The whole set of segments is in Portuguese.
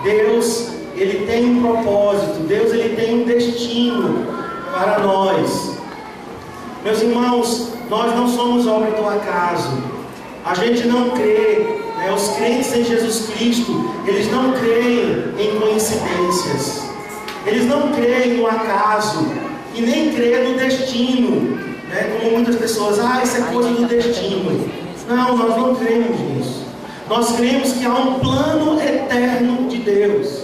Deus, Ele tem um propósito. Deus, Ele tem um destino para nós. Meus irmãos, nós não somos obra do acaso. A gente não crê, os crentes em Jesus Cristo, eles não creem em coincidências. Eles não creem no acaso e nem creem no destino, como muitas pessoas, isso é coisa do destino. Não, nós não cremos nisso. Nós cremos que há um plano eterno de Deus.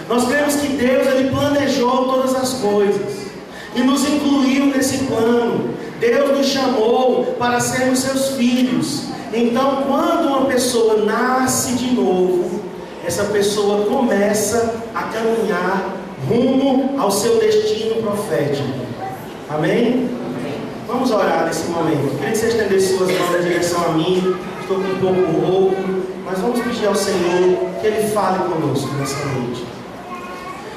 Nós cremos que Deus, Ele planejou todas as coisas e nos incluiu nesse plano. Deus nos chamou para sermos seus filhos. Então, quando uma pessoa nasce de novo, essa pessoa começa a caminhar rumo ao seu destino profético. Amém? Vamos orar nesse momento. Queria que você estendesse suas mãos em direção a mim. Estou com um pouco rouco, mas vamos pedir ao Senhor que Ele fale conosco nessa noite.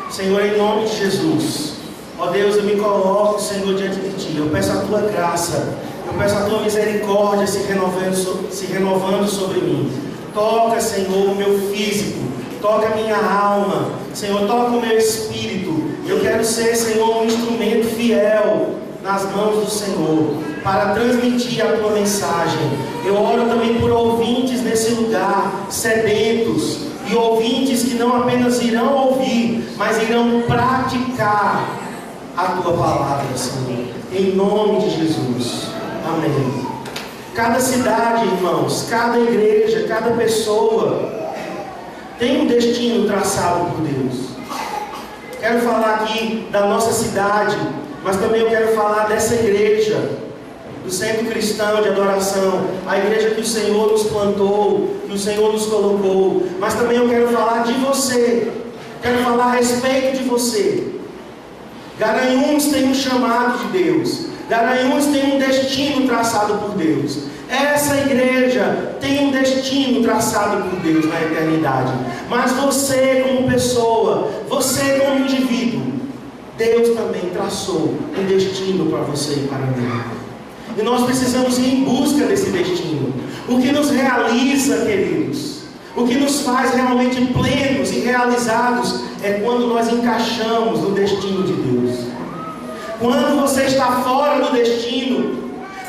Senhor, em nome de Jesus, ó Deus, eu me coloco, Senhor, diante de Ti. Eu peço a Tua graça, eu peço a Tua misericórdia se renovando sobre mim. Toca, Senhor, o meu físico, toca a minha alma, Senhor, toca o meu espírito. Eu quero ser, Senhor, um instrumento fiel nas mãos do Senhor, para transmitir a Tua mensagem. Eu oro também por ouvintes nesse lugar, sedentos, e ouvintes que não apenas irão ouvir, mas irão praticar a Tua palavra, Senhor, em nome de Jesus. Amém. Cada cidade, irmãos, cada igreja, cada pessoa tem um destino traçado por Deus. Quero falar aqui da nossa cidade, mas também eu quero falar dessa igreja, do Centro Cristão de Adoração, a igreja que o Senhor nos plantou, que o Senhor nos colocou. Mas também eu quero falar de você, quero falar a respeito de você. Garanhuns tem um chamado de Deus, Garanhuns tem um destino traçado por Deus. Essa igreja tem um destino traçado por Deus na eternidade. Mas você como pessoa, você como indivíduo, Deus também traçou um destino para você e para mim. E nós precisamos ir em busca desse destino. O que nos realiza, queridos, o que nos faz realmente plenos e realizados é quando nós encaixamos no destino de Deus. Quando você está fora do destino,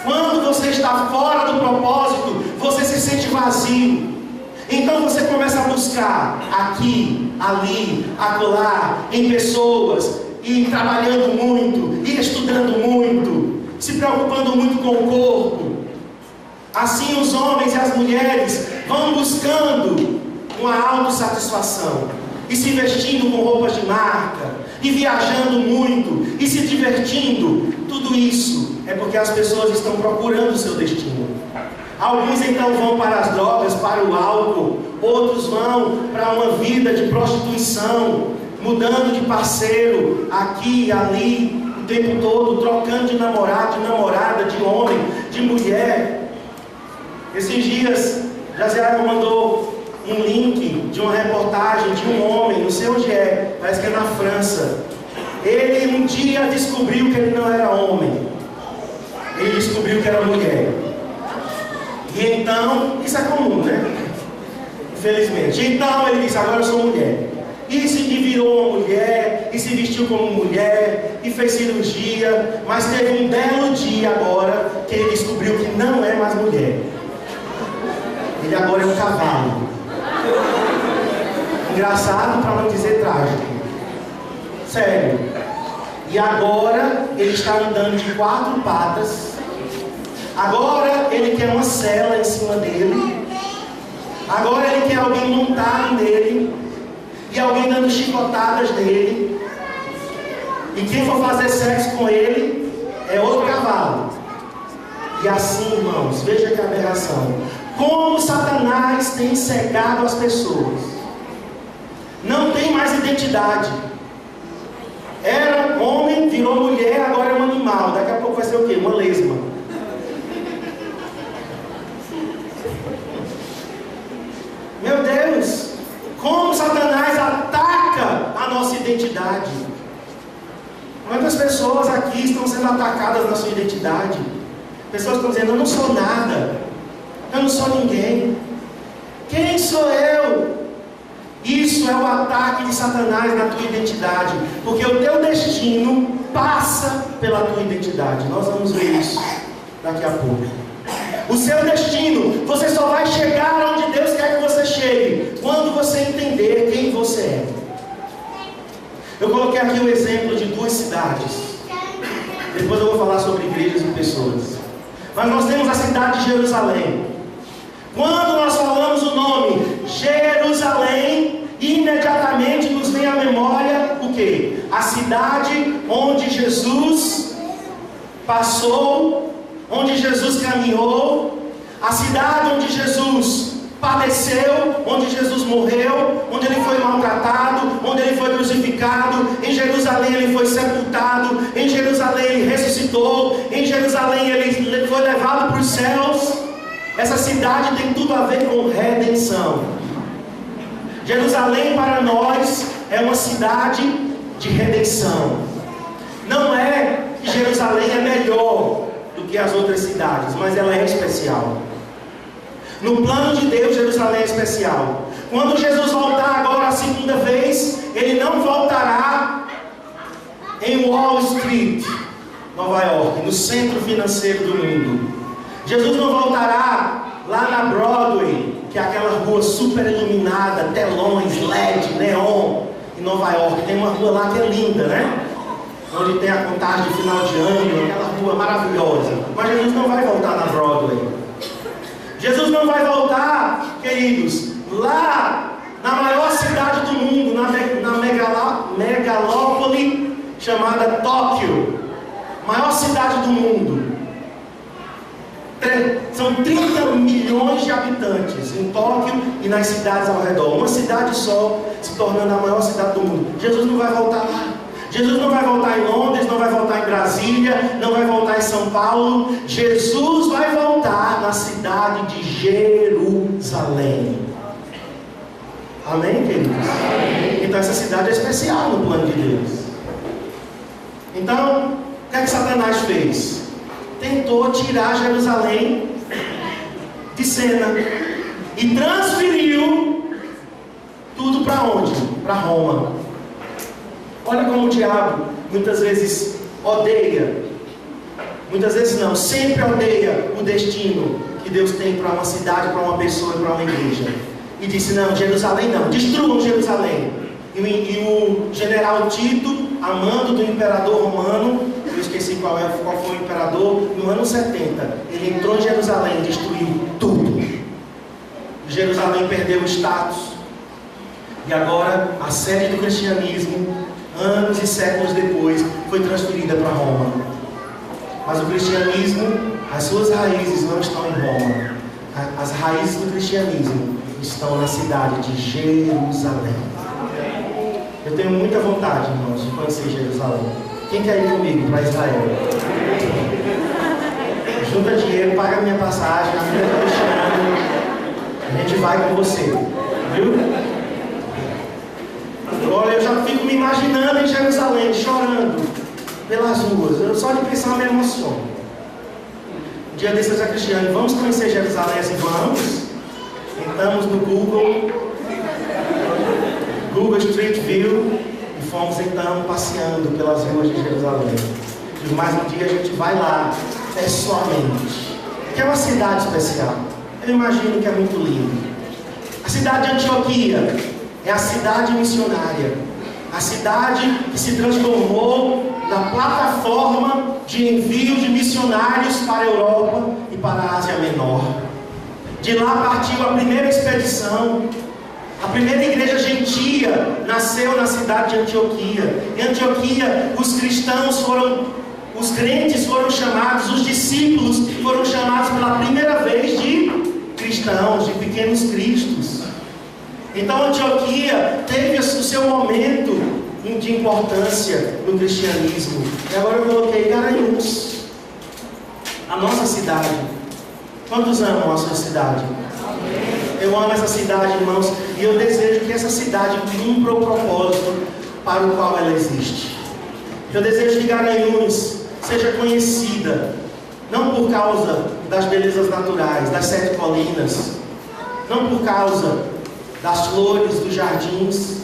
quando você está fora do propósito, você se sente vazio. Então você começa a buscar aqui, ali, acolá, em pessoas, e trabalhando muito, e estudando muito, se preocupando muito com o corpo. Assim os homens e as mulheres vão buscando uma autossatisfação, e se vestindo com roupas de marca, e viajando muito, e se divertindo. Tudo isso é porque as pessoas estão procurando o seu destino. Alguns então vão para as drogas, para o álcool, outros vão para uma vida de prostituição, mudando de parceiro aqui e ali, o tempo todo, trocando de namorado, de namorada, de homem, de mulher. Esses dias, Jaziara mandou um link de uma reportagem de um homem, não sei onde é, parece que é na França. Ele um dia descobriu que ele não era homem, ele descobriu que era mulher. E então, isso é comum, né? Infelizmente. Então ele disse: agora eu sou mulher. E se virou uma mulher, e se vestiu como mulher, e fez cirurgia. Mas teve um belo dia agora que ele descobriu que não é mais mulher. Ele agora é um cavalo. Engraçado, para não dizer trágico. Sério. E agora ele está andando de 4 patas. Agora ele quer uma cela em cima dele. Agora ele quer alguém montado nele, e alguém dando chicotadas nele. E quem for fazer sexo com ele é outro cavalo. E assim, irmãos, veja que aberração. Como Satanás tem cegado as pessoas. Não tem mais identidade. Era homem, virou mulher, agora é um animal. Daqui a pouco vai ser o quê? Uma lesma. Meu Deus, como Satanás ataca a nossa identidade. Quantas pessoas aqui estão sendo atacadas na sua identidade? Pessoas estão dizendo: eu não sou nada, eu não sou ninguém, quem sou eu? Isso é o ataque de Satanás na tua identidade, porque o teu destino passa pela tua identidade. Nós vamos ver isso daqui a pouco. O seu destino, você só vai chegar onde Deus quer que você chegue quando você entender quem você é. Eu coloquei aqui o exemplo de 2 cidades. Depois eu vou falar sobre igrejas e pessoas. Mas nós temos a cidade de Jerusalém. Quando nós falamos o nome Jerusalém, imediatamente nos vem à memória o quê? A cidade onde Jesus passou, onde Jesus caminhou, a cidade onde Jesus padeceu, onde Jesus morreu, onde ele foi maltratado, onde ele foi crucificado. Em Jerusalém ele foi sepultado, em Jerusalém ele ressuscitou, em Jerusalém ele foi levado para os céus. Essa cidade tem tudo a ver com redenção. Jerusalém para nós é uma cidade de redenção. Não é que Jerusalém é melhor do que as outras cidades, mas ela é especial. No plano de Deus, Jerusalém é especial. Quando Jesus voltar agora a segunda vez, ele não voltará em Wall Street, Nova York, no centro financeiro do mundo. Jesus não voltará lá na Broadway, que é aquela rua super iluminada, telões, LED, neon, em Nova York. Tem uma rua lá que é linda, né? Onde tem a contagem de final de ano, aquela rua maravilhosa. Mas Jesus não vai voltar na Broadway. Jesus não vai voltar, queridos, lá na maior cidade do mundo, na megalópole chamada Tóquio, maior cidade do mundo. São 30 milhões de habitantes em Tóquio e nas cidades ao redor. Uma cidade só se tornando a maior cidade do mundo. Jesus não vai voltar lá. Jesus não vai voltar em Londres, não vai voltar em Brasília, não vai voltar em São Paulo. Jesus vai voltar na cidade de Jerusalém. Amém, queridos? Amém. Então essa cidade é especial no plano de Deus. Então, o que é que Satanás fez? Tentou tirar Jerusalém de cena e transferiu tudo para onde? Para Roma. Olha como o diabo muitas vezes odeia, muitas vezes não, sempre odeia o destino que Deus tem para uma cidade, para uma pessoa e para uma igreja. E disse: não, Jerusalém não, destruam Jerusalém. E o general Tito, a mando do imperador romano, eu esqueci qual foi o imperador, no ano 70, ele entrou em Jerusalém e destruiu tudo. Jerusalém perdeu o status. E agora a sede do cristianismo, anos e séculos depois, foi transferida para Roma. Mas o cristianismo, as suas raízes não estão em Roma. As raízes do cristianismo estão na cidade de Jerusalém. Eu tenho muita vontade, irmãos, de conhecer Jerusalém. Quem quer ir comigo para Israel? Junta dinheiro, paga a minha passagem, a filha do Cristiano. A gente vai com você, viu? Olha, eu já fico me imaginando em Jerusalém, chorando pelas ruas. Eu só de pensar me emociono. Um dia desses a Cristiano, vamos conhecer Jerusalém assim, vamos? Entramos no Google Street View e fomos então passeando pelas ruas de Jerusalém. E mais um dia a gente vai lá, pessoalmente, que é uma cidade especial. Eu imagino que é muito lindo. A cidade de Antioquia é a cidade missionária, a cidade que se transformou na plataforma de envio de missionários para a Europa e para a Ásia Menor. De lá partiu a primeira expedição. A primeira igreja gentia nasceu na cidade de Antioquia. Em Antioquia, os crentes foram chamados, os discípulos foram chamados pela primeira vez de cristãos, de pequenos cristos. Então Antioquia teve o seu momento de importância no cristianismo. E agora eu coloquei Garanhuns, a nossa cidade. Quantos amam a sua cidade? Eu amo essa cidade, irmãos, e eu desejo que essa cidade cumpra o propósito para o qual ela existe. Eu desejo que Garanhuns seja conhecida, não por causa das belezas naturais, das 7 colinas, não por causa das flores, dos jardins,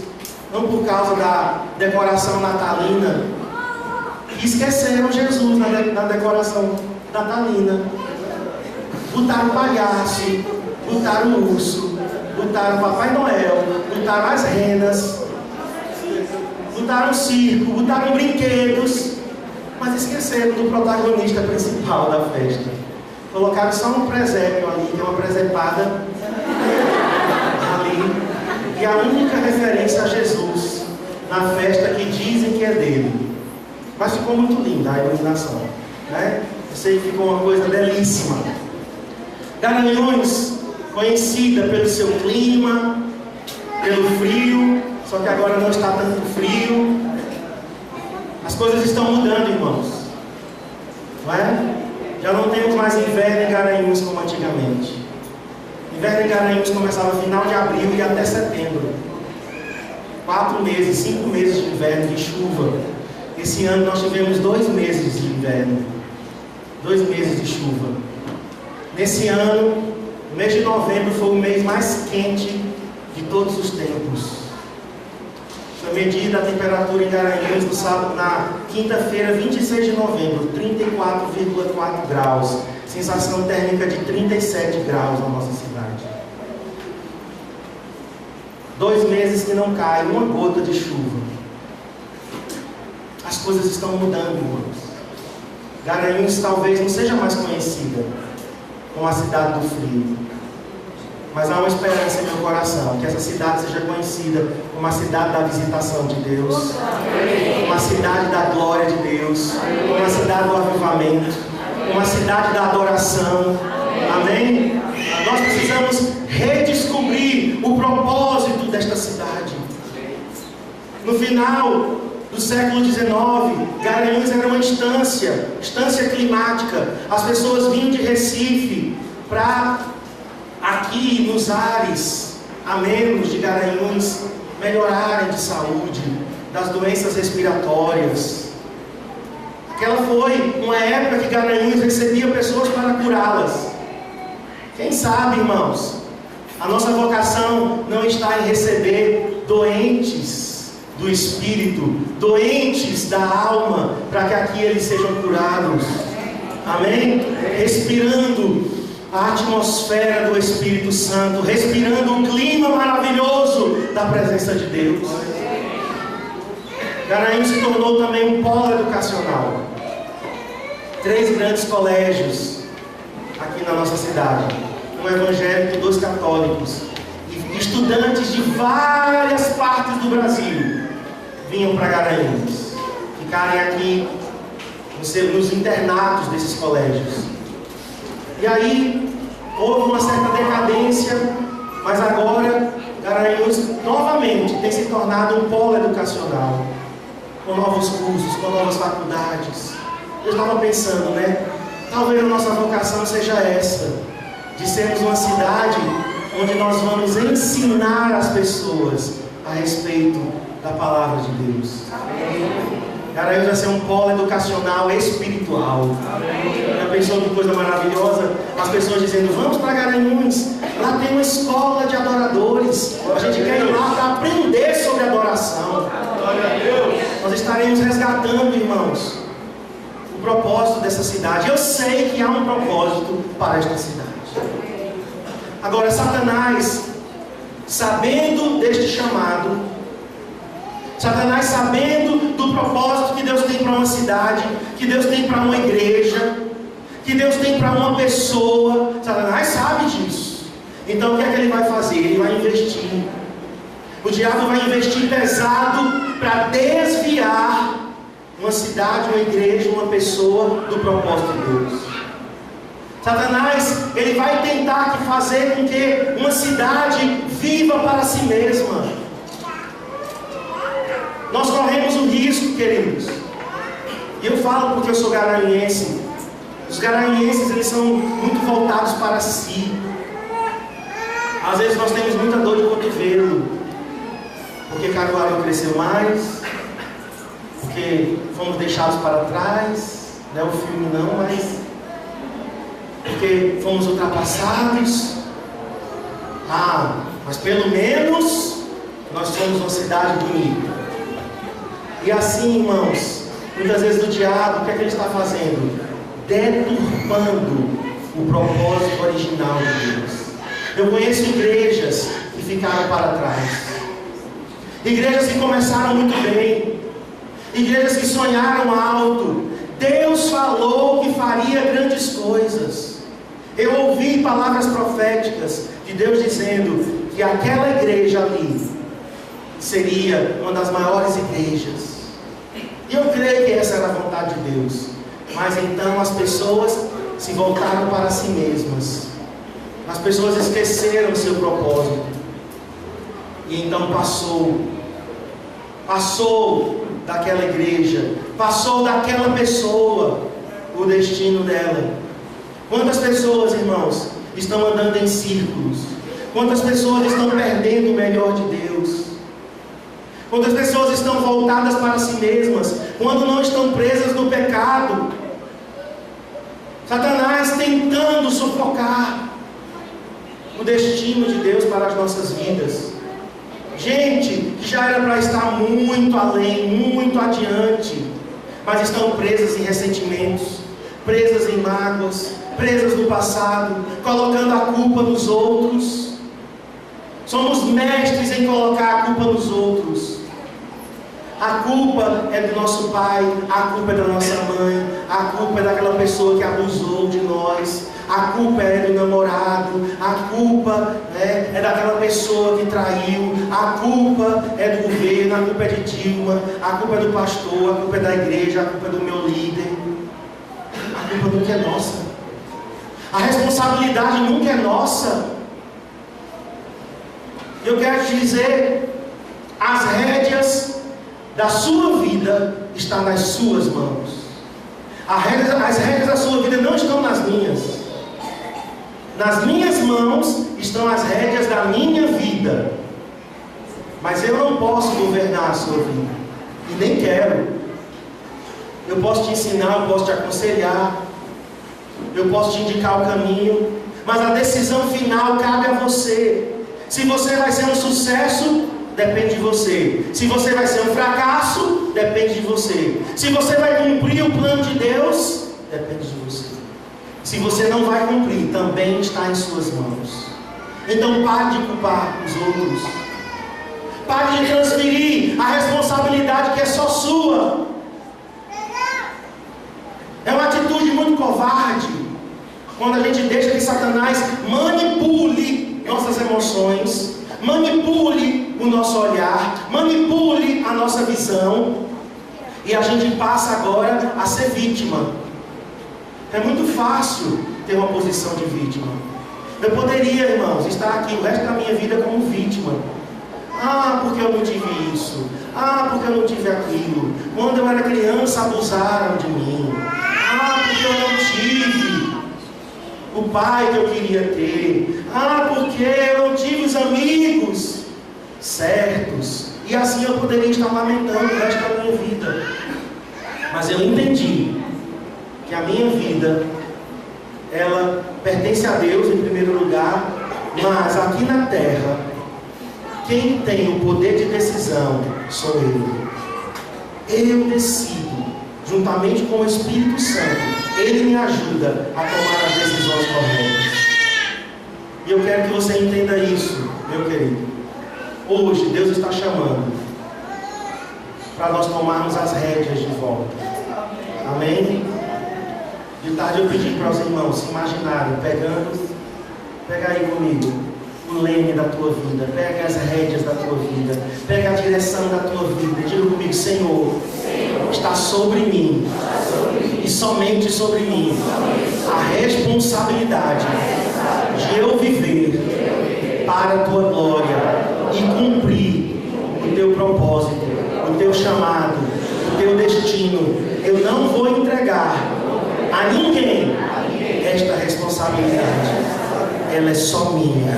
não por causa da decoração natalina. E esqueceram Jesus na decoração natalina. Botaram o palhaço, botaram o urso, botaram o Papai Noel, botaram as renas, botaram o circo, botaram brinquedos, mas esqueceram do protagonista principal da festa. Colocaram só um presépio ali, que é uma presepada ali, e a única referência a Jesus na festa que dizem que é dele. Mas ficou muito linda a iluminação, né? Eu sei que ficou uma coisa belíssima. Garanhuns, conhecida pelo seu clima, pelo frio, só que agora não está tanto frio. As coisas estão mudando, irmãos, não é? Já não temos mais inverno em Garanhuns como antigamente. Inverno em Garanhuns começava no final de abril e até setembro. 4 meses, 5 meses de inverno, de chuva. Esse ano nós tivemos 2 meses de inverno, 2 meses de chuva. Nesse ano, o mês de novembro foi o mês mais quente de todos os tempos. Foi medida a temperatura em Garanhuns no sábado, na quinta-feira, 26 de novembro, 34,4 graus. Sensação térmica de 37 graus na nossa cidade. 2 meses que não cai uma gota de chuva. As coisas estão mudando, irmãos. Garanhuns talvez não seja mais conhecida como a cidade do frio, mas há uma esperança em meu coração, que essa cidade seja conhecida como a cidade da visitação de Deus, como a cidade da glória de Deus, como a cidade do avivamento, como a cidade da adoração. Amém? Nós precisamos redescobrir o propósito desta cidade. No final do século XIX, Garanhuns era uma estância climática. As pessoas vinham de Recife para aqui nos ares amenos de Garanhuns melhorarem de saúde, das doenças respiratórias. Aquela foi uma época que Garanhuns recebia pessoas para curá-las. Quem sabe, irmãos, a nossa vocação não está em receber doentes do espírito, doentes da alma, para que aqui eles sejam curados. Amém? Respirando a atmosfera do Espírito Santo, respirando o clima maravilhoso da presença de Deus. Garanhuns se tornou também um polo educacional. 3 grandes colégios aqui na nossa cidade, um evangélico e 2 católicos, e estudantes de várias partes do Brasil vinham para Garanhuns, ficarem aqui nos internatos desses colégios. E aí houve uma certa decadência, mas agora Garanhuns novamente tem se tornado um polo educacional, com novos cursos, com novas faculdades. Eu estava pensando, né? Talvez a nossa vocação seja essa, de sermos uma cidade onde nós vamos ensinar as pessoas a respeito da palavra de Deus. Garanhuns vai ser um polo educacional espiritual. Já pensou que coisa maravilhosa? As pessoas dizendo, vamos para Garanhuns, lá tem uma escola de adoradores, a gente quer ir lá para aprender sobre adoração. Nós estaremos resgatando, irmãos, o propósito dessa cidade. Eu sei que há um propósito para esta cidade. Agora, Satanás, sabendo deste chamado, Satanás sabendo do propósito que Deus tem para uma cidade, que Deus tem para uma igreja, que Deus tem para uma pessoa, Satanás sabe disso. Então o que é que ele vai fazer? Ele vai investir. O diabo vai investir pesado para desviar uma cidade, uma igreja, uma pessoa do propósito de Deus. Satanás, ele vai tentar fazer com que uma cidade viva para si mesma. Nós corremos o risco, queridos. E eu falo porque eu sou garanhuense. Os garanhuenses, eles são muito voltados para si. Às vezes nós temos muita dor de cotovelo, porque Caruaru cresceu mais, porque fomos deixados para trás, não é o filme não, mas porque fomos ultrapassados. mas pelo menos nós somos uma cidade bonita. E assim, irmãos, muitas vezes o diabo, o que é que ele está fazendo? Deturpando o propósito original de Deus. Eu conheço igrejas que ficaram para trás, igrejas que começaram muito bem, igrejas que sonharam alto. Deus falou que faria grandes coisas. Eu ouvi palavras proféticas de Deus dizendo que aquela igreja ali seria uma das maiores igrejas. E eu creio que essa era a vontade de Deus. Mas então as pessoas se voltaram para si mesmas. As pessoas esqueceram o seu propósito. E então passou daquela igreja, passou daquela pessoa o destino dela. Quantas pessoas, irmãos, estão andando em círculos? Quantas pessoas estão perdendo o melhor de Deus? Quantas pessoas estão voltadas para si mesmas, quando não estão presas no pecado? Satanás tentando sufocar o destino de Deus para as nossas vidas. Gente que já era para estar muito além, muito adiante, mas estão presas em ressentimentos, presas em mágoas, presas no passado, colocando a culpa nos outros. Somos mestres em colocar a culpa nos outros. A culpa é do nosso pai, a culpa é da nossa mãe, a culpa é daquela pessoa que abusou de nós, a culpa é do namorado, a culpa é daquela pessoa que traiu, a culpa é do governo, a culpa é de Dilma, a culpa é do pastor, a culpa é da igreja, a culpa é do meu líder. A culpa nunca é nossa. A responsabilidade nunca é nossa. Eu quero te dizer, as rédeas da sua vida estão nas suas mãos. As rédeas da sua vida não estão nas minhas. Nas minhas mãos estão as rédeas da minha vida. Mas eu não posso governar a sua vida. E nem quero. Eu posso te ensinar, eu posso te aconselhar, eu posso te indicar o caminho, mas a decisão final cabe a você. Se você vai ser um sucesso, depende de você. Se você vai ser um fracasso, depende de você. Se você vai cumprir o plano de Deus, depende de você. Se você não vai cumprir, também está em suas mãos. Então pare de culpar os outros. Pare de transferir a responsabilidade que é só sua. É uma atitude muito covarde quando a gente deixa que Satanás manipule nossas emoções, manipule o nosso olhar, manipule a nossa visão, e a gente passa agora a ser vítima. É muito fácil ter uma posição de vítima. Eu poderia, irmãos, estar aqui o resto da minha vida como vítima. Ah, porque eu não tive isso. Ah, porque eu não tive aquilo. Quando eu era criança abusaram de mim. Ah, porque eu não tive o pai que eu queria ter. Ah, porque eu não tive os amigos certos. E assim eu poderia estar lamentando o resto da minha vida. Mas eu entendi que a minha vida, ela pertence a Deus em primeiro lugar, mas aqui na terra, quem tem o poder de decisão sou eu. Eu decido, juntamente com o Espírito Santo. Ele me ajuda a tomar as decisões corretas. E eu quero que você entenda isso, meu querido. Hoje Deus está chamando para nós tomarmos as rédeas de volta. Amém? De tarde eu pedi para os irmãos se imaginarem pega aí comigo o leme da tua vida, pega as rédeas da tua vida, pega a direção da tua vida. Diga comigo: Senhor, está sobre mim, e somente sobre mim, a responsabilidade de eu viver para a tua glória e cumprir o teu propósito, o teu chamado, o teu destino. Eu não vou entregar a ninguém esta responsabilidade. Ela é só minha.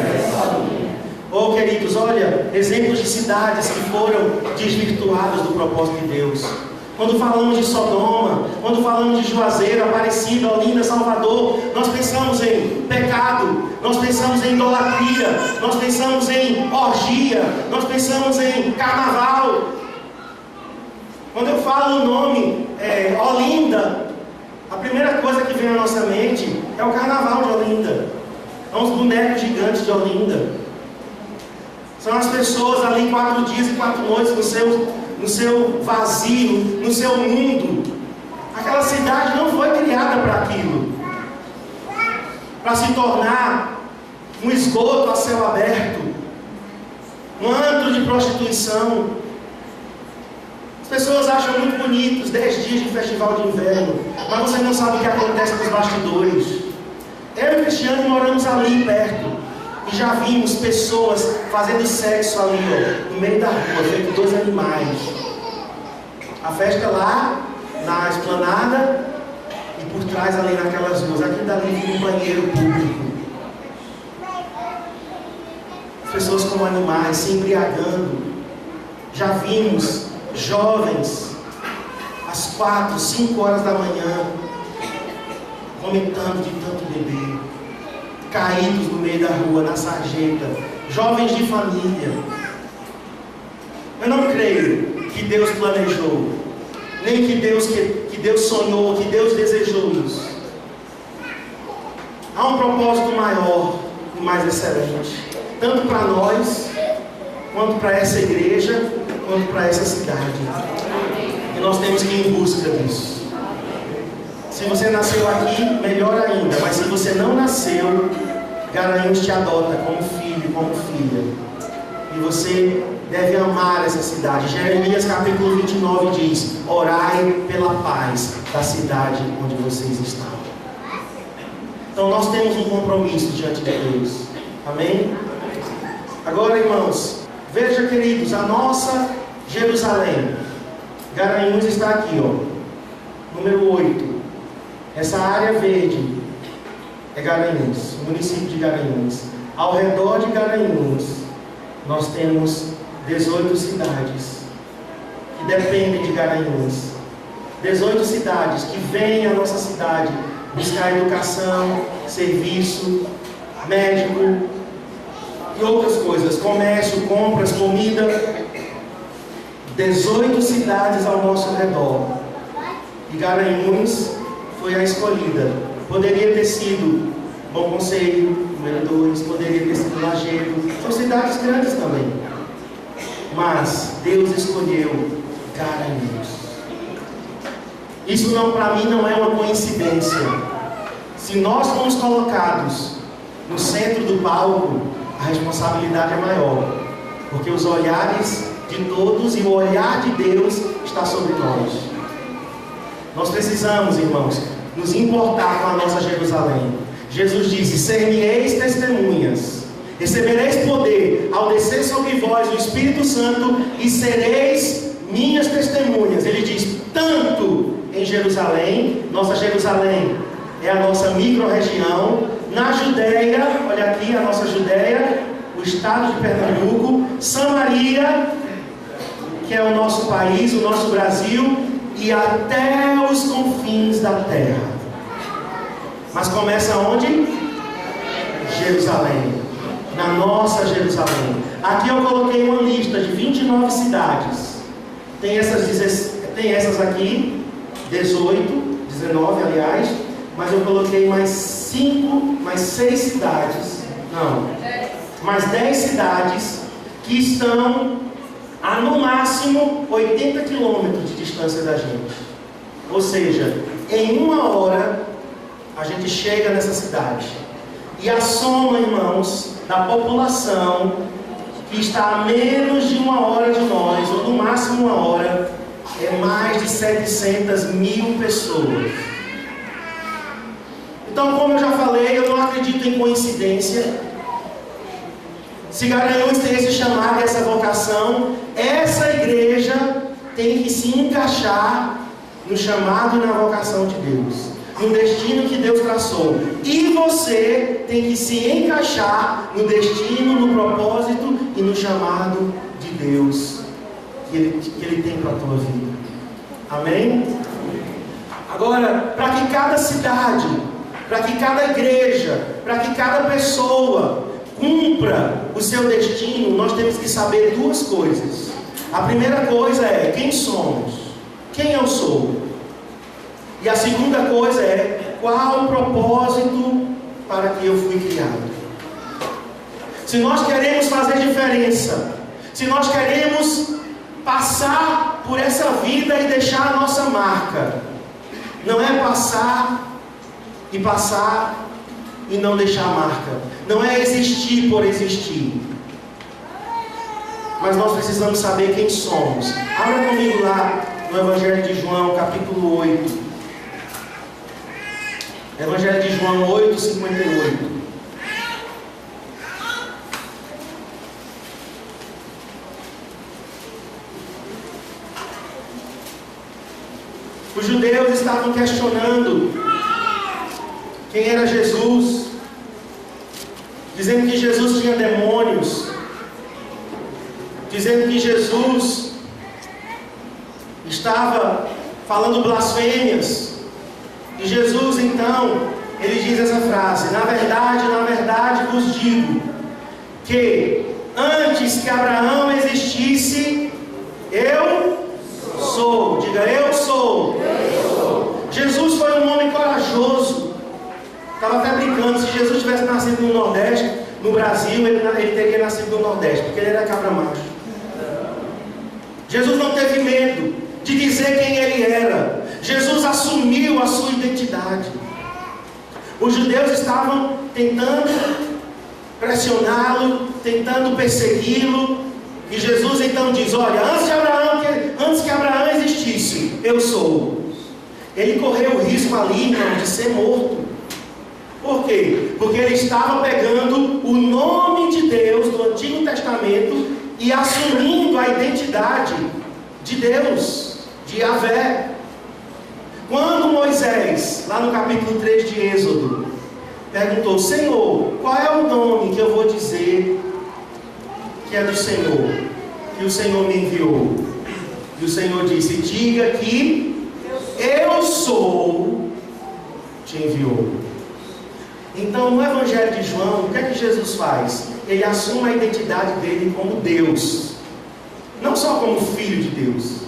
Oh, queridos, olha, exemplos de cidades que foram desvirtuadas do propósito de Deus. Quando falamos de Sodoma, quando falamos de Juazeiro, Aparecida, Olinda, Salvador, nós pensamos em pecado, nós pensamos em idolatria, nós pensamos em orgia, nós pensamos em carnaval. Quando eu falo o nome Olinda, a primeira coisa que vem à nossa mente é o carnaval de Olinda. São os bonecos gigantes de Olinda. São as pessoas ali 4 dias e 4 noites no seu vazio, no seu mundo. Aquela cidade não foi criada para aquilo, para se tornar um esgoto a céu aberto, um antro de prostituição. As pessoas acham muito bonitos 10 dias de festival de inverno, mas você não sabe o que acontece nos bastidores. Eu e o Cristiano moramos ali perto e já vimos pessoas fazendo sexo ali, no meio da rua, feito 2 animais. A festa lá na esplanada e por trás ali naquelas ruas, aqui dali fica um banheiro público. As pessoas como animais se embriagando. Já vimos jovens às 4, 5 horas da manhã vomitando de tanto beber, caídos no meio da rua, na sarjeta, jovens de família. Eu não creio que Deus planejou, nem que Deus sonhou, que Deus desejou isso. Há um propósito maior e mais excelente, tanto para nós, quanto para essa igreja, quanto para essa cidade. E nós temos que ir em busca disso. Se você nasceu aqui, melhor ainda. Mas se você não nasceu, Garanhuns te adota como filho, como filha. E você deve amar essa cidade. Jeremias capítulo 29 diz: orai pela paz da cidade onde vocês estão. Então nós temos um compromisso diante de Deus. Amém? Agora, irmãos, veja, queridos, a nossa Jerusalém. Garanhuns está aqui, número 8. Essa área verde é Garanhuns, o município de Garanhuns. Ao redor de Garanhuns, nós temos 18 cidades que dependem de Garanhuns. 18 cidades que vêm à nossa cidade buscar educação, serviço, médico e outras coisas, comércio, compras, comida. 18 cidades ao nosso redor. E Garanhuns foi a escolhida. Poderia ter sido Bom Conselho, número 2, poderia ter sido Lajeado. São cidades grandes também. Mas Deus escolheu Garanhuns. Isso não, para mim, não é uma coincidência. Se nós fomos colocados no centro do palco, a responsabilidade é maior. Porque os olhares de todos e o olhar de Deus está sobre nós. Nós precisamos, irmãos, nos importar com a nossa Jerusalém. Jesus disse: ser-me-eis testemunhas, recebereis poder ao descer sobre vós o Espírito Santo e sereis minhas testemunhas. Ele diz: tanto em Jerusalém, nossa Jerusalém é a nossa micro-região, na Judéia, olha aqui a nossa Judéia, o estado de Pernambuco, Samaria, que é o nosso país, o nosso Brasil, e até os confins da terra. Mas começa onde? Jerusalém. Na nossa Jerusalém. Aqui eu coloquei uma lista de 29 cidades. Tem essas aqui, 19, aliás. Mas eu coloquei mais 6 cidades. Não, mais 10 cidades que estão a no máximo 80 quilômetros de distância da gente. Ou seja, em 1 hora a gente chega nessa cidade. E a soma, irmãos, da população que está a menos de 1 hora de nós, ou no máximo 1 hora, é mais de 700 mil pessoas. Então, como eu já falei, eu não acredito em coincidência. Se Garanhuns tem esse chamado, essa vocação, essa igreja tem que se encaixar no chamado e na vocação de Deus, no destino que Deus traçou. E você tem que se encaixar no destino, no propósito e no chamado de Deus que Ele tem para a tua vida. Amém? Agora, para que cada cidade, para que cada igreja, para que cada pessoa cumpra o seu destino, nós temos que saber duas coisas. A primeira coisa é quem somos, quem eu sou. E a segunda coisa é qual o propósito para que eu fui criado. Se nós queremos fazer diferença, se nós queremos passar por essa vida e deixar a nossa marca, não é passar e não deixar a marca, não é existir por existir, mas nós precisamos saber quem somos. Abra comigo lá no Evangelho de João, capítulo 8. Evangelho de João 8, 58. Os judeus estavam questionando quem era Jesus, dizendo que Jesus tinha demônios, dizendo que Jesus estava falando blasfêmias. E Jesus então, ele diz essa frase: na verdade vos digo, que antes que Abraão existisse, eu sou. Diga, eu sou. Jesus foi um homem corajoso. Estava até brincando, se Jesus tivesse nascido no Nordeste, no Brasil, ele teria nascido no Nordeste, porque ele era cabra macho. Jesus não teve medo de dizer quem ele era. Jesus assumiu a sua identidade. Os judeus estavam tentando pressioná-lo, tentando persegui-lo, e Jesus então diz: olha, antes que Abraão existisse, eu sou. Ele correu o risco ali, irmão, de ser morto. Por quê? Porque ele estava pegando o nome de Deus do Antigo Testamento e assumindo a identidade de Deus, de Yahvé. Quando Moisés, lá no capítulo 3 de Êxodo, perguntou: Senhor, qual é o nome que eu vou dizer que é do Senhor, que o Senhor me enviou? E o Senhor disse: diga que eu sou te enviou. Então, no Evangelho de João, o que é que Jesus faz? Ele assume a identidade dele como Deus, não só como Filho de Deus,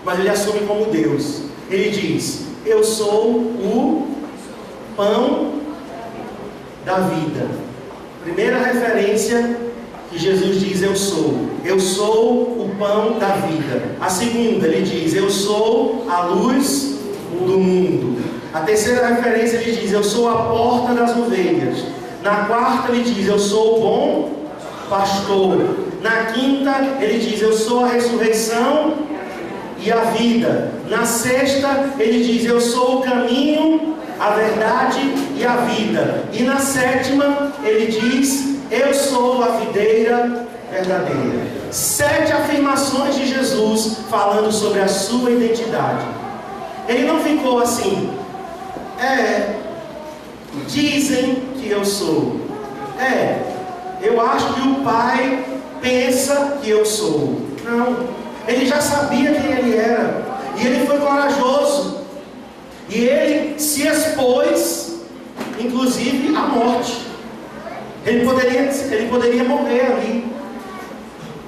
mas ele assume como Deus. Ele diz: eu sou o pão da vida. Primeira referência que Jesus diz: eu sou o pão da vida. A segunda, ele diz: eu sou a luz do mundo. A terceira referência, ele diz: eu sou a porta das ovelhas. Na quarta, ele diz: eu sou o bom pastor. Na quinta, ele diz: eu sou a ressurreição e a vida. Na sexta, ele diz: eu sou o caminho, a verdade e a vida. E na sétima, ele diz: eu sou a videira verdadeira. 7 afirmações de Jesus falando sobre a sua identidade. Ele não ficou assim: dizem que eu sou. Eu acho que o Pai pensa que eu sou. Não. Ele já sabia quem ele era. E ele foi corajoso. E ele se expôs, inclusive, à morte. Ele poderia morrer ali.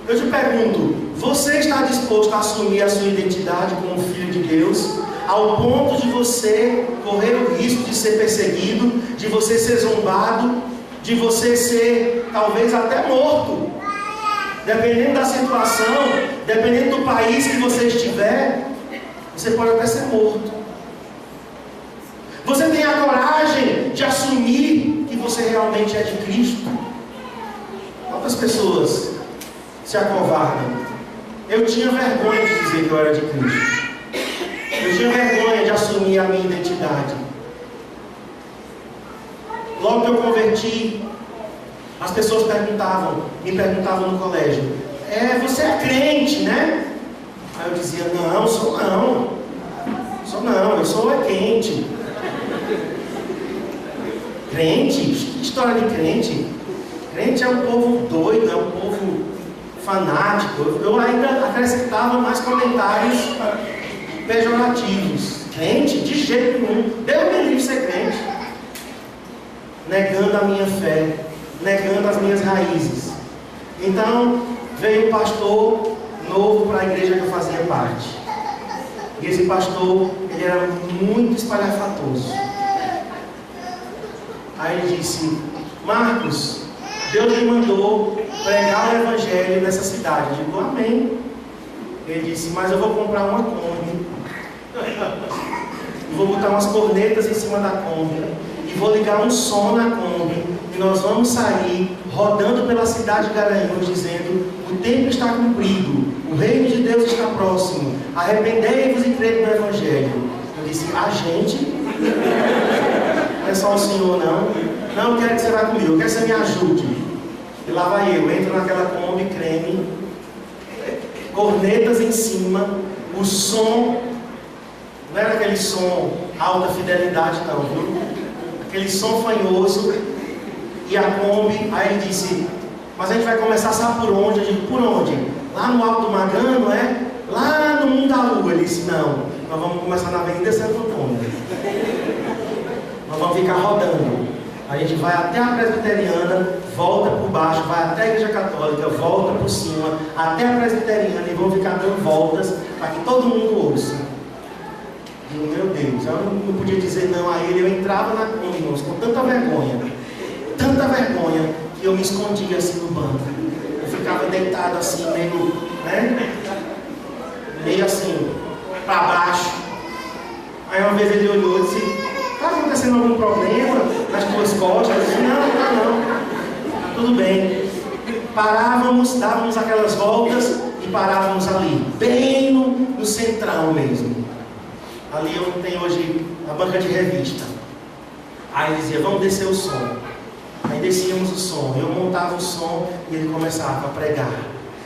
Eu te pergunto: você está disposto a assumir a sua identidade como filho de Deus, ao ponto de você correr o risco de ser perseguido, de você ser zombado, de você ser talvez até morto? Dependendo da situação, dependendo do país que você estiver, você pode até ser morto. Você tem a coragem de assumir que você realmente é de Cristo? Quantas pessoas se acovardam? Eu tinha vergonha de dizer que eu era de Cristo. Eu tinha vergonha de assumir a minha identidade. Logo que eu converti, as pessoas me perguntavam no colégio: você é crente, né? Aí eu dizia: não, eu sou quente. Crente? Que história de crente? Crente é um povo doido, é um povo fanático. Eu ainda acrescentava mais comentários pejorativos. Crente? De jeito nenhum. Deus me livre de ser crente. Negando a minha fé, negando as minhas raízes. Então, veio um pastor novo para a igreja que eu fazia parte. E esse pastor, ele era muito espalhafatoso. Aí ele disse: Marcos, Deus me mandou pregar o evangelho nessa cidade. Eu digo: amém. Ele disse: mas eu vou comprar uma Kombi. E vou botar umas cornetas em cima da Kombi. E vou ligar um som na Kombi. E nós vamos sair rodando pela cidade de Garanhuns dizendo: o tempo está cumprido, o reino de Deus está próximo, arrependei-vos e crede no evangelho. Eu disse: a gente? Não é só o senhor não? Não, eu quero que você vá comigo, eu quero que você me ajude. E lá vai eu, entro naquela Kombi creme, cornetas em cima, o som, não era aquele som alta fidelidade não, viu? Aquele som fanhoso. E a Kombi, aí ele disse: mas a gente vai começar, sabe por onde? Eu digo: por onde? Lá no Alto do Magano, é? Lá no Mundo da Lua. Ele disse: não, nós vamos começar na Avenida Santo Antônio. Nós vamos ficar rodando. A gente vai até a Presbiteriana, volta por baixo, vai até a Igreja Católica, volta por cima, até a Presbiteriana, e vamos ficar dando voltas para que todo mundo ouça. E meu Deus, eu não podia dizer não a ele. Eu entrava na Kombi, irmãos, com tanta vergonha, que eu me escondia assim no banco. Eu ficava deitado assim, meio assim, para baixo. Aí uma vez ele olhou e disse: está acontecendo algum problema nas tuas costas? Eu disse: não, tudo bem. Parávamos, dávamos aquelas voltas e parávamos ali, bem no central mesmo. Ali onde tem hoje a banca de revista. Aí ele dizia: vamos descer o som. Aí descíamos o som, eu montava o som e ele começava a pregar,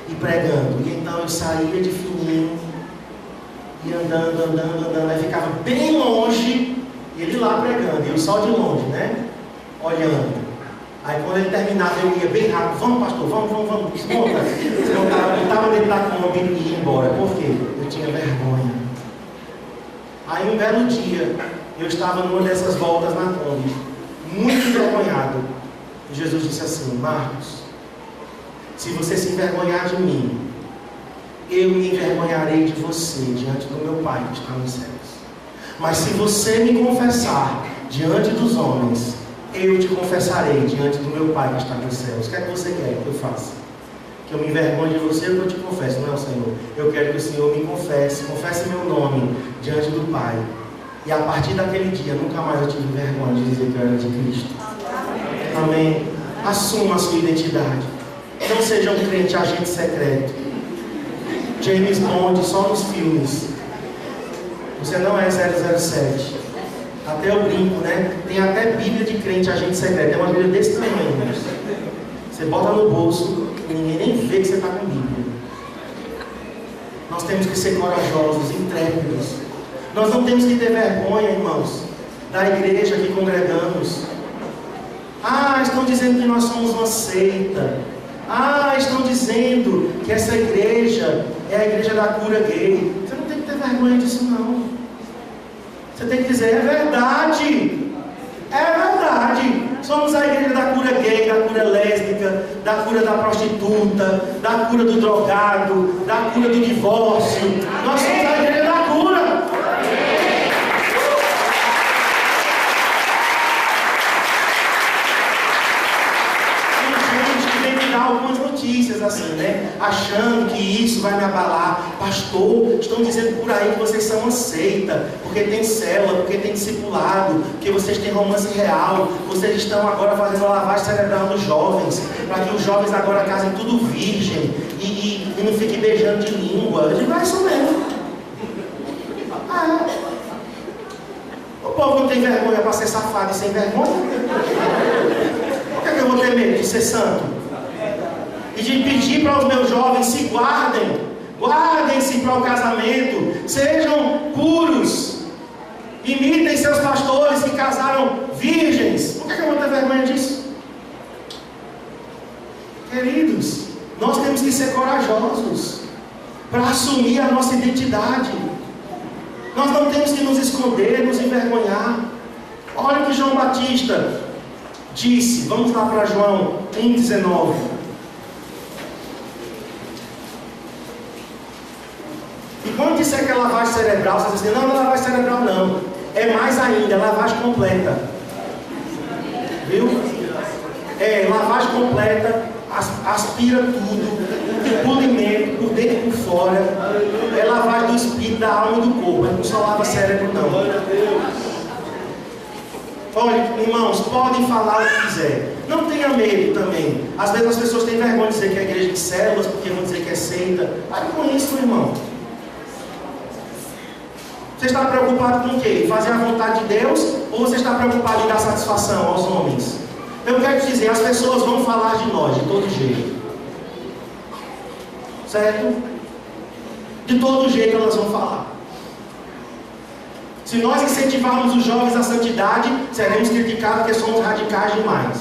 e pregando. E então eu saía de fininho, e andando, aí ficava bem longe, e ele lá pregando, e eu só de longe, olhando. Aí quando ele terminava, eu ia bem rápido: vamos pastor, vamos, desmonta. Eu estava dentro da Kombi e ia embora. Por quê? Eu tinha vergonha. Aí um belo dia, eu estava numa dessas voltas na Kombi, muito envergonhado. E Jesus disse assim: Marcos, se você se envergonhar de mim, eu me envergonharei de você diante do meu Pai que está nos céus. Mas se você me confessar diante dos homens, eu te confessarei diante do meu Pai que está nos céus. O que é que você quer que eu faça? Que eu me envergonhe de você ou que eu te confesse? Não, Senhor. Eu quero que o Senhor me confesse meu nome diante do Pai. E a partir daquele dia, nunca mais eu tive vergonha de dizer que eu era de Cristo. Amém. Assuma a sua identidade. Não seja um crente agente secreto. James Bond só nos filmes. Você não é 007. Até eu brinco, Tem até Bíblia de crente agente secreto. É uma Bíblia desse tamanho. Você bota no bolso e ninguém nem vê que você está com Bíblia. Nós temos que ser corajosos, intrépidos. Nós não temos que ter vergonha, irmãos, da igreja que congregamos. Estão dizendo que nós somos uma seita. Estão dizendo que essa igreja é a igreja da cura gay. Você não tem que ter vergonha disso, não. Você tem que dizer: é verdade. É verdade. Somos a igreja da cura gay, da cura lésbica, da cura da prostituta, da cura do drogado, da cura do divórcio. Nós somos a igreja da cura. Algumas notícias assim, achando que isso vai me abalar. Pastor, estão dizendo por aí que vocês são uma seita, porque tem célula, porque tem discipulado, porque vocês têm romance real, vocês estão agora fazendo a lavagem cerebral dos jovens, para que os jovens agora casem tudo virgem e não fiquem beijando de língua. Eu digo: é isso mesmo. O povo não tem vergonha para ser safado e sem vergonha? Por que eu vou ter medo de ser santo? E de pedir para os meus jovens: se guardem-se para o casamento, sejam puros, imitem seus pastores que casaram virgens. Por que eu vou ter vergonha disso? Queridos, nós temos que ser corajosos para assumir a nossa identidade. Nós não temos que nos esconder, nos envergonhar. Olha o que João Batista disse. Vamos lá para João 1,19. E quando disser que é lavagem cerebral, vocês dizem, não é lavagem cerebral não. É mais ainda, é lavagem completa. Viu? É lavagem completa, aspira tudo, polimento, por dentro e por fora. É lavagem do espírito, da alma e do corpo. Não só lava cérebro não. Olha, irmãos, podem falar o que quiser. Não tenha medo também. Às vezes as pessoas têm vergonha de dizer que é igreja de células, porque vão dizer que é seita. Pare com isso, irmão. Você está preocupado com o quê? Fazer a vontade de Deus? Ou você está preocupado em dar satisfação aos homens? Eu quero te dizer, as pessoas vão falar de nós, de todo jeito. Certo? De todo jeito elas vão falar. Se nós incentivarmos os jovens à santidade, seremos criticados porque somos radicais demais.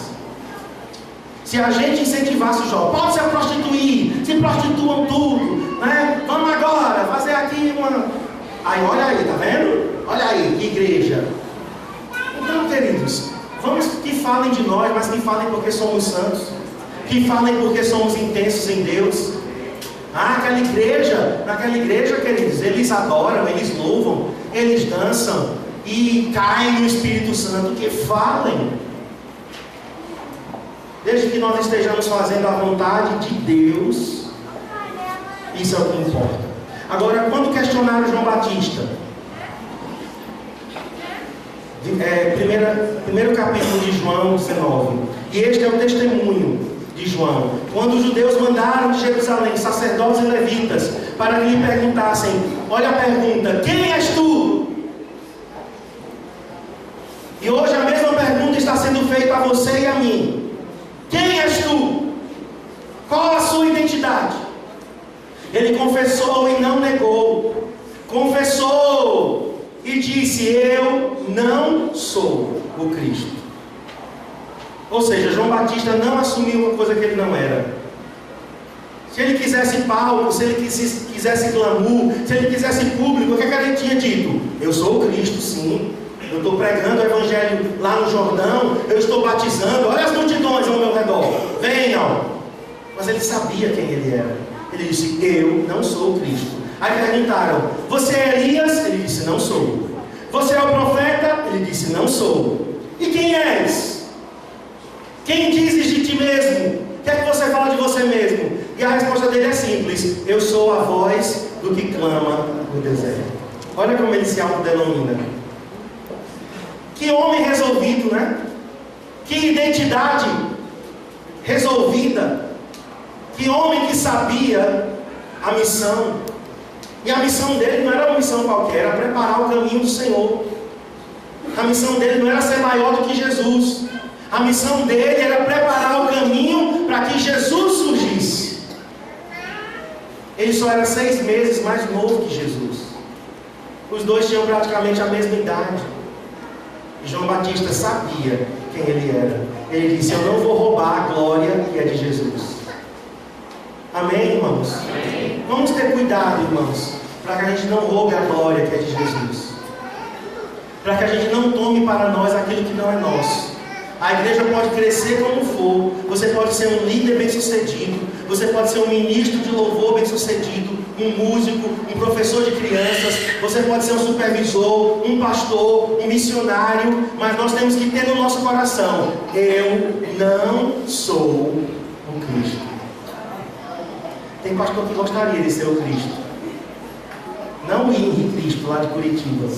Se a gente incentivasse os jovens, pode se prostituir, se prostituam tudo, né? Vamos agora fazer aqui uma... Aí, olha aí, tá vendo? Olha aí, que igreja. Então, queridos, vamos que falem de nós, mas que falem porque somos santos. Que falem porque somos intensos em Deus. Naquela igreja, queridos, eles adoram, eles louvam, eles dançam e caem no Espírito Santo. Que falem. Desde que nós estejamos fazendo a vontade de Deus, isso é o que importa. Agora, quando questionaram João Batista, primeiro capítulo de João 19, e este é o testemunho de João, quando os judeus mandaram de Jerusalém sacerdotes e levitas para que lhe perguntassem, olha a pergunta, quem és tu? E hoje a mesma pergunta está sendo feita a você e a mim. Quem és tu? Qual a sua identidade? Ele confessou e não negou. Confessou e disse, eu não sou o Cristo. Ou seja, João Batista não assumiu uma coisa que ele não era. Se ele quisesse palco, se ele quisesse glamour, se ele quisesse público, o que ele tinha dito? Eu sou o Cristo, sim. Eu estou pregando o evangelho lá no Jordão, eu estou batizando, olha as multidões ao meu redor, venham. Mas ele sabia quem ele era. Ele disse, eu não sou o Cristo. Aí perguntaram, você é Elias? Ele disse, não sou. Você é o profeta? Ele disse, não sou. E quem és? Quem dizes de ti mesmo? O que é que você fala de você mesmo? E a resposta dele é simples, eu sou a voz do que clama no deserto. Olha como ele se autodenomina. Que homem resolvido, né? Que identidade resolvida. Que homem que sabia a missão. E a missão dele não era uma missão qualquer, era preparar o caminho do Senhor. A missão dele não era ser maior do que Jesus. A missão dele era preparar o caminho para que Jesus surgisse. Ele só era 6 meses mais novo que Jesus. Os dois tinham praticamente a mesma idade. E João Batista sabia quem ele era. Ele disse, eu não vou roubar a glória que é de Jesus. Amém, irmãos? Amém. Vamos ter cuidado, irmãos, para que a gente não roube a glória que é de Jesus. Para que a gente não tome para nós aquilo que não é nosso. A igreja pode crescer como for. Você pode ser um líder bem sucedido. Você pode ser um ministro de louvor bem sucedido. Um músico, um professor de crianças. Você pode ser um supervisor, um pastor, um missionário. Mas nós temos que ter no nosso coração, eu não sou o Cristo. Tem pastor que gostaria de ser o Cristo. Não o Henrique Cristo, lá de Curitiba.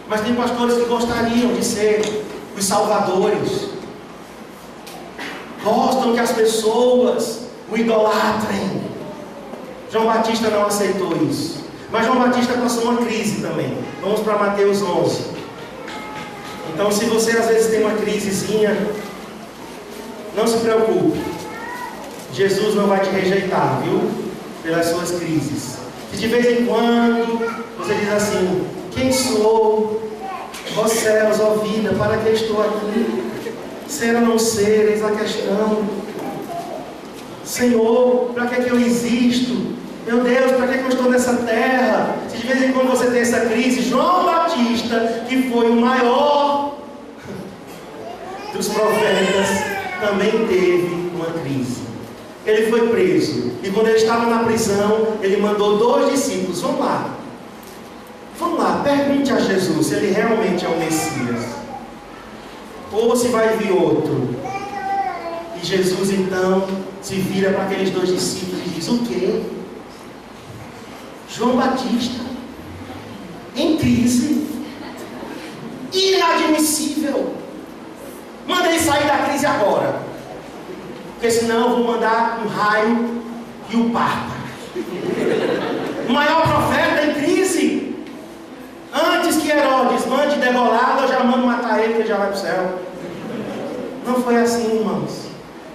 Mas tem pastores que gostariam de ser os salvadores. Gostam que as pessoas o idolatrem. João Batista não aceitou isso. Mas João Batista passou uma crise também. Vamos para Mateus 11. Então, se você às vezes tem uma crisezinha, não se preocupe. Jesus não vai te rejeitar, viu? Pelas suas crises. Se de vez em quando você diz assim, quem sou? Ó céus, ó vida, para que estou aqui? Ser ou não ser, eis a questão. Senhor, para que eu existo? Meu Deus, para que eu estou nessa terra? Se de vez em quando você tem essa crise, João Batista, que foi o maior dos profetas, também teve uma crise. Ele foi preso, e quando ele estava na prisão, ele mandou 2 discípulos: vamos lá, pergunte a Jesus se ele realmente é o Messias, ou se vai vir outro. E Jesus então se vira para aqueles 2 discípulos e diz: o quê? João Batista em crise? Inadmissível! Manda ele sair da crise agora, porque senão eu vou mandar um raio e o parta. O maior profeta em crise. Antes que Herodes mande degolá-lo, eu já mando matar ele, que ele já vai para o céu. Não foi assim, irmãos.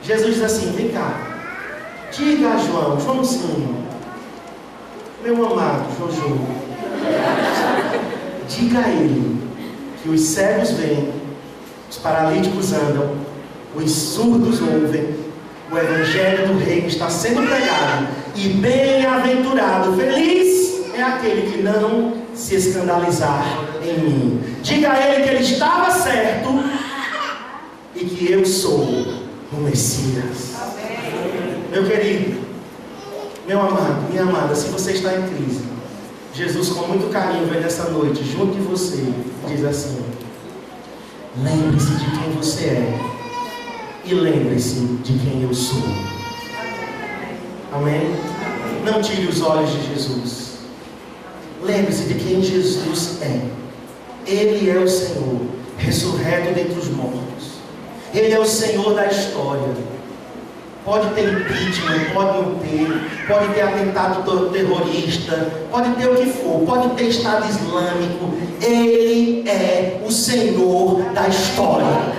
Jesus diz assim: vem cá, diga a Joãozinho, meu amado Jojo, diga a ele que os cegos veem, os paralíticos andam, os surdos ouvem, o evangelho do reino está sendo pregado, e bem-aventurado, feliz é aquele que não se escandalizar em mim. Diga a ele que ele estava certo e que eu sou o Messias. Meu querido, meu amado, minha amada, se você está em crise, Jesus com muito carinho vem nessa noite junto de você e diz assim: lembre-se de quem você é e lembre-se de quem eu sou. Amém? Não tire os olhos de Jesus. Lembre-se de quem Jesus é. Ele é o Senhor, ressurreto dentre os mortos. Ele é o Senhor da história. Pode ter impeachment, pode não ter, pode ter atentado terrorista, pode ter o que for, pode ter Estado Islâmico. Ele é o Senhor da história.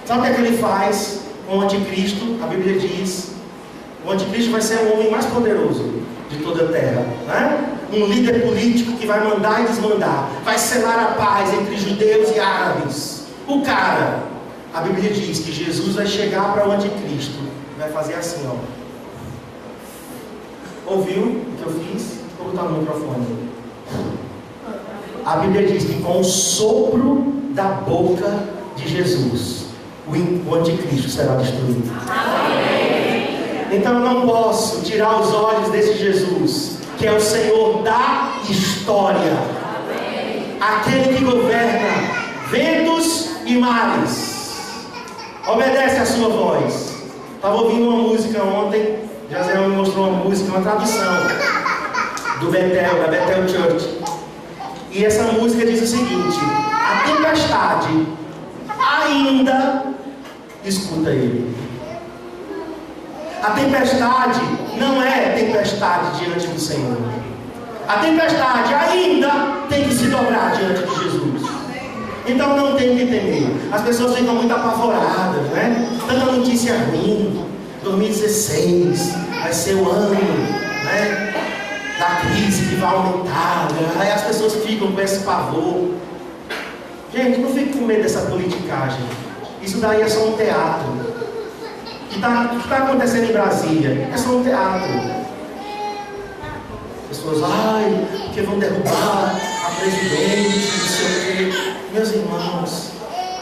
Sabe o que é que ele faz com o anticristo? A Bíblia diz: o anticristo vai ser o homem mais poderoso de toda a terra, né? Um líder político que vai mandar e desmandar, vai selar a paz entre judeus e árabes. O cara, a Bíblia diz que Jesus vai chegar para o anticristo e vai fazer assim, ó. Ouviu o que eu fiz? Vou botar no microfone. A Bíblia diz que com o sopro da boca de Jesus, o anticristo será destruído. Então eu não posso tirar os olhos desse Jesus, que é o Senhor da história, aquele que governa ventos e mares, obedece a sua voz. Estava ouvindo uma música ontem, Jaziel me mostrou uma música, uma tradução do Betel, da Betel Church, e essa música diz o seguinte: a tempestade ainda escuta ele. A tempestade não é tempestade diante do Senhor. A tempestade ainda tem que se dobrar diante de Jesus. Então não tem que temer. As pessoas ficam muito apavoradas, né? Tanta notícia ruim. 2016 vai ser o ano, né, da crise que vai aumentar, né? Aí as pessoas ficam com esse pavor. Gente, não fique com medo dessa politicagem. Isso daí é só um teatro. O que está acontecendo em Brasília é só um teatro. Pessoas, porque vão derrubar a presidente, não sei o quê. Meus irmãos,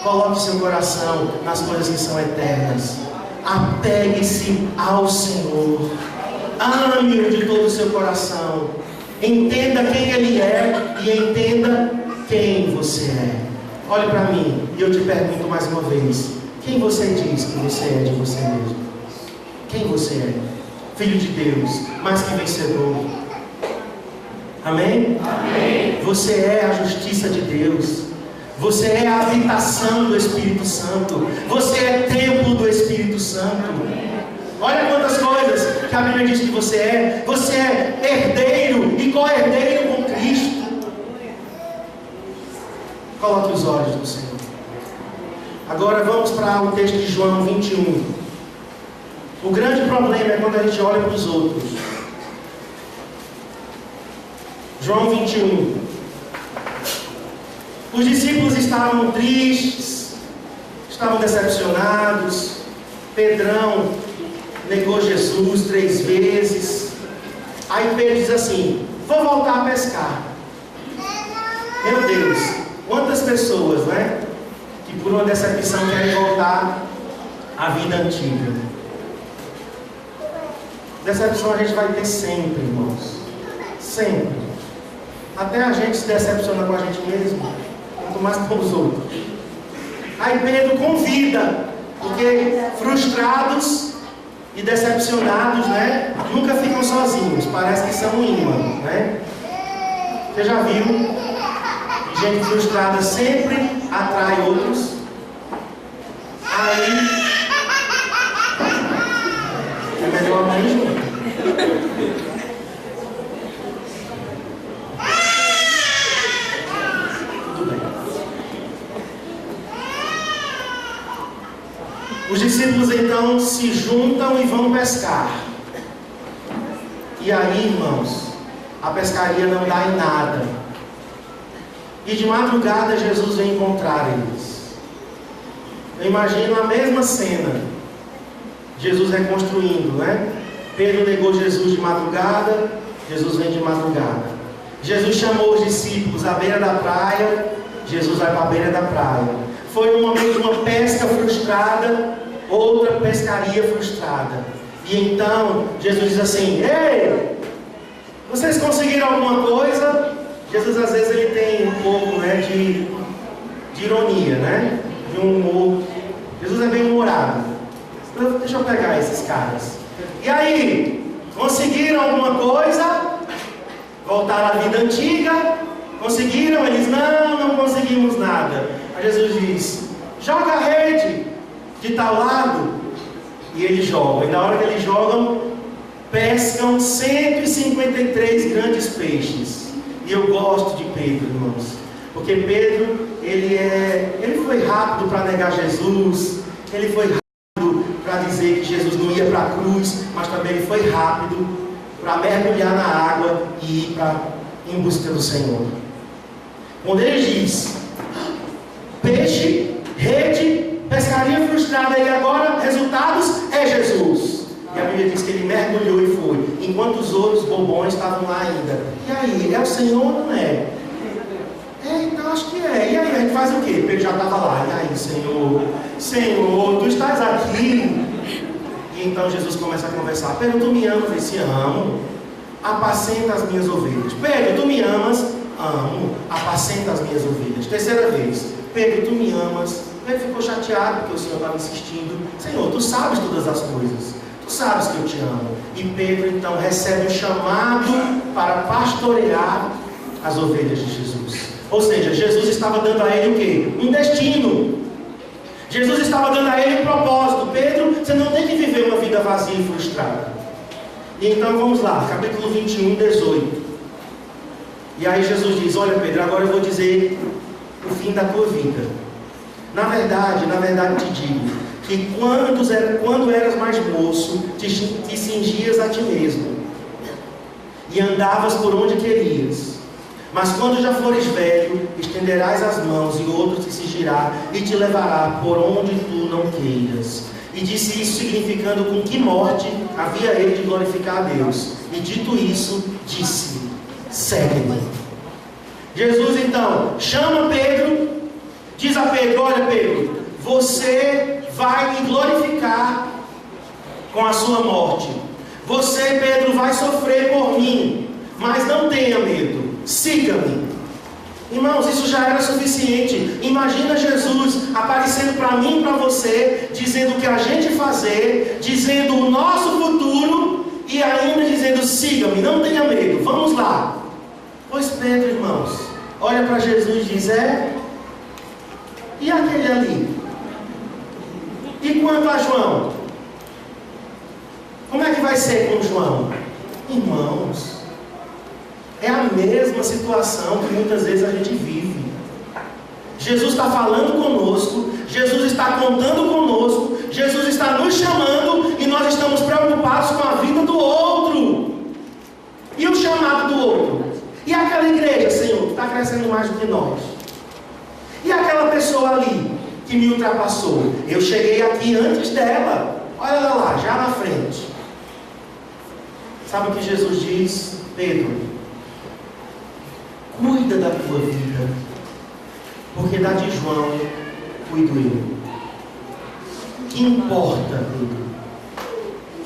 coloque seu coração nas coisas que são eternas. Apegue-se ao Senhor. Ame-o de todo o seu coração. Entenda quem Ele é e entenda quem você é. Olhe para mim e eu te pergunto mais uma vez: quem você diz que você é de você mesmo? Quem você é? Filho de Deus, mais que vencedor. Amém? Amém. Você é a justiça de Deus. Você é a habitação do Espírito Santo. Você é templo do Espírito Santo. Olha quantas coisas que a Bíblia diz que você é. Você é herdeiro e co-herdeiro com Cristo. Coloque os olhos do Senhor. Agora vamos para o texto de João 21. O grande problema é quando a gente olha para os outros. João 21. Os discípulos estavam tristes, estavam decepcionados. Pedrão negou Jesus 3 vezes. Aí Pedro diz assim: vou voltar a pescar. Meu Deus, quantas pessoas, né, que por uma decepção querem voltar à vida antiga. Decepção a gente vai ter sempre, irmãos. Sempre. Até a gente se decepciona com a gente mesmo, quanto mais com os outros. Aí Pedro convida, porque frustrados e decepcionados, né, nunca ficam sozinhos, parece que são um imã, né? Você já viu? Gente frustrada sempre atrai outros. Aí é melhor não ir junto. Tudo bem. Os discípulos então se juntam e vão pescar. E aí, irmãos, a pescaria não dá em nada. E de madrugada Jesus vem encontrar eles. Eu imagino a mesma cena. Jesus reconstruindo, né? Pedro negou Jesus de madrugada, Jesus vem de madrugada. Jesus chamou os discípulos à beira da praia, Jesus vai para a beira da praia. Foi no momento de uma pesca frustrada, outra pescaria frustrada. E então Jesus diz assim: ei, vocês conseguiram alguma coisa? Jesus às vezes ele tem um pouco, né, de ironia, né? De um humor. Jesus é bem humorado. Deixa eu pegar esses caras. E aí, conseguiram alguma coisa? Voltaram à vida antiga? Conseguiram? Eles: não conseguimos nada. Aí Jesus diz: joga a rede de tal lado. E eles jogam. E na hora que eles jogam, pescam 153 grandes peixes. E eu gosto de Pedro, irmãos, porque Pedro, ele foi rápido para negar Jesus, ele foi rápido para dizer que Jesus não ia para a cruz, mas também ele foi rápido para mergulhar na água e ir em busca do Senhor. Quando ele diz: peixe, rede, pescaria frustrada, e agora resultados é Jesus. E a Bíblia diz que ele mergulhou e foi, enquanto os outros bobões estavam lá ainda. E aí, é o Senhor ou não é? Então acho que é. E aí, a gente faz o quê? Pedro já estava lá. E aí, Senhor, tu estás aqui? E então Jesus começa a conversar: Pedro, tu me amas? Ele disse: amo. Apacenta as minhas ovelhas. Pedro, tu me amas? Amo. Apacenta as minhas ovelhas. Terceira vez: Pedro, tu me amas? Ele ficou chateado porque o Senhor estava insistindo. Senhor, tu sabes todas as coisas. Tu sabes que eu te amo. E Pedro então recebe o chamado para pastorear as ovelhas de Jesus. Ou seja, Jesus estava dando a ele o quê? Um destino. Jesus estava dando a ele um propósito. Pedro, você não tem que viver uma vida vazia e frustrada. E então vamos lá, capítulo 21, 18. E aí Jesus diz: olha Pedro, agora eu vou dizer o fim da tua vida. Na verdade te digo que quando eras mais moço, te cingias a ti mesmo e andavas por onde querias. Mas quando já fores velho, estenderás as mãos e outro te cingirá e te levará por onde tu não queiras. E disse isso significando com que morte havia ele de glorificar a Deus. E dito isso, disse: segue-me. Jesus então chama Pedro, diz a Pedro: olha Pedro, você vai me glorificar com a sua morte. Você, Pedro, vai sofrer por mim, mas não tenha medo, siga-me. Irmãos, isso já era suficiente. Imagina Jesus aparecendo para mim e para você, dizendo o que a gente fazer, dizendo o nosso futuro e ainda dizendo: siga-me, não tenha medo, vamos lá. Pois Pedro, irmãos, olha para Jesus e diz: e aquele ali? E quanto a João? Como é que vai ser com João? Irmãos, é a mesma situação que muitas vezes a gente vive. Jesus está falando conosco, Jesus está contando conosco, Jesus está nos chamando e nós estamos preocupados com a vida do outro. E o chamado do outro? E aquela igreja, Senhor, que está crescendo mais do que nós? E aquela pessoa ali que me ultrapassou? Eu cheguei aqui antes dela. Olha lá, já na frente. Sabe o que Jesus diz? Pedro, cuida da tua vida, porque da de João cuido eu. Que importa, Pedro,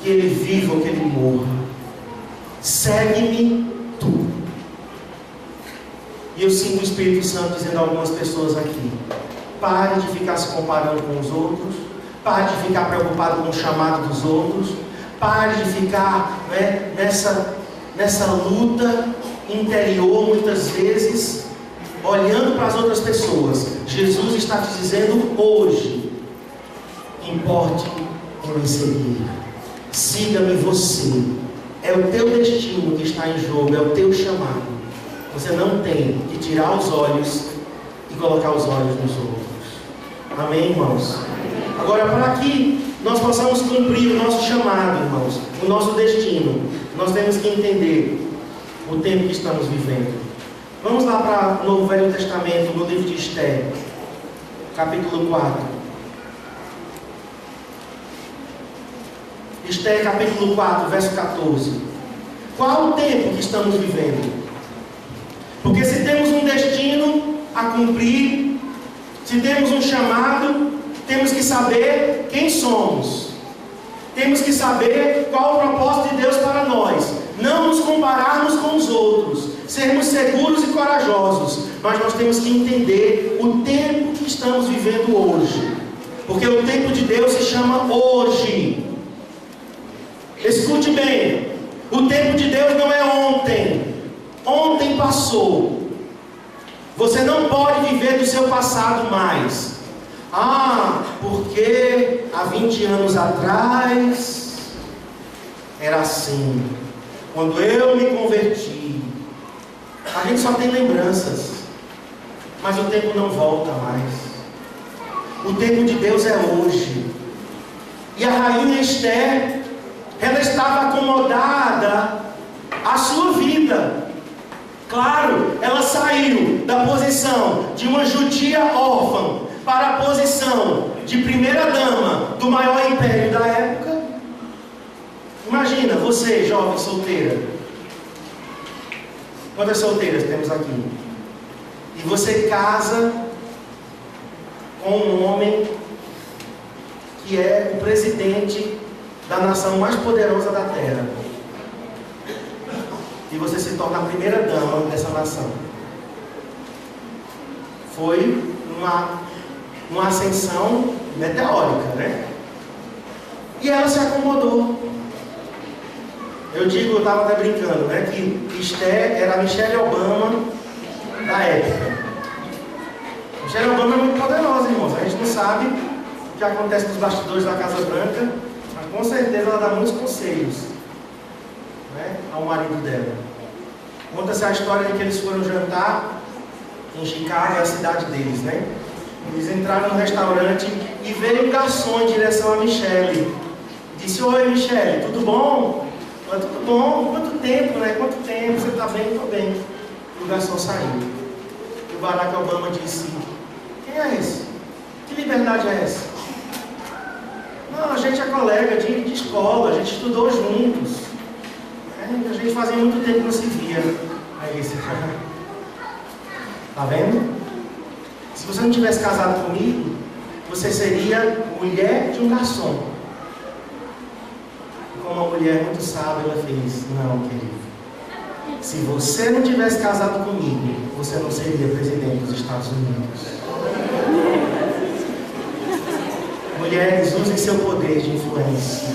que ele viva ou que ele morra? Segue-me tu. E eu sinto o Espírito Santo dizendo a algumas pessoas aqui: pare de ficar se comparando com os outros, pare de ficar preocupado com o chamado dos outros, pare de ficar nessa luta interior, muitas vezes, olhando para as outras pessoas. Jesus está te dizendo hoje: importe em me seguir, siga-me você. É o teu destino que está em jogo, é o teu chamado. Você não tem que tirar os olhos e colocar os olhos nos outros. Amém, irmãos? Agora, para que nós possamos cumprir o nosso chamado, irmãos, o nosso destino, nós temos que entender o tempo que estamos vivendo. Vamos lá para o Novo Velho Testamento, no livro de Esther, capítulo 4. Esther, capítulo 4, verso 14. Qual o tempo que estamos vivendo? Porque se temos um destino a cumprir, se temos um chamado, temos que saber quem somos. Temos que saber qual o propósito de Deus para nós. Não nos compararmos com os outros. Sermos seguros e corajosos. Mas nós temos que entender o tempo que estamos vivendo hoje. Porque o tempo de Deus se chama hoje. Escute bem. O tempo de Deus não é ontem. Ontem passou. Você não pode viver do seu passado mais. Porque há 20 anos atrás era assim. Quando eu me converti. A gente só tem lembranças. Mas o tempo não volta mais. O tempo de Deus é hoje. E a rainha Esther, ela estava acomodada à sua vida. Claro, ela saiu da posição de uma judia órfã para a posição de primeira dama do maior império da época. Imagina, você, jovem solteira. Quantas solteiras temos aqui? E você casa com um homem que é o presidente da nação mais poderosa da terra. E você se torna a primeira dama dessa nação. Foi uma ascensão meteórica, né? E ela se acomodou. Eu estava até brincando, né? Que Esther era a Michelle Obama da época. Michelle Obama é muito poderosa, irmãos. A gente não sabe o que acontece nos bastidores da Casa Branca, mas com certeza ela dá muitos conselhos, né, ao marido dela. Conta-se a história de que eles foram jantar em Chicago, é a cidade deles, né? Eles entraram no restaurante e veio um garçom em direção a Michelle. Disse: oi, Michelle, tudo bom? Falei: tudo bom? Quanto tempo, né? Quanto tempo? Você está bem? Estou bem. E o garçom saiu. E o Barack Obama disse: quem é esse? Que liberdade é essa? Não, a gente é colega de escola, a gente estudou juntos. A gente fazia muito tempo que não se via. Aí esse cara. Tá vendo? Se você não tivesse casado comigo, você seria mulher de um garçom. E como uma mulher muito sábia, ela fez: não, querido. Se você não tivesse casado comigo, você não seria presidente dos Estados Unidos. Mulheres, usem seu poder de influência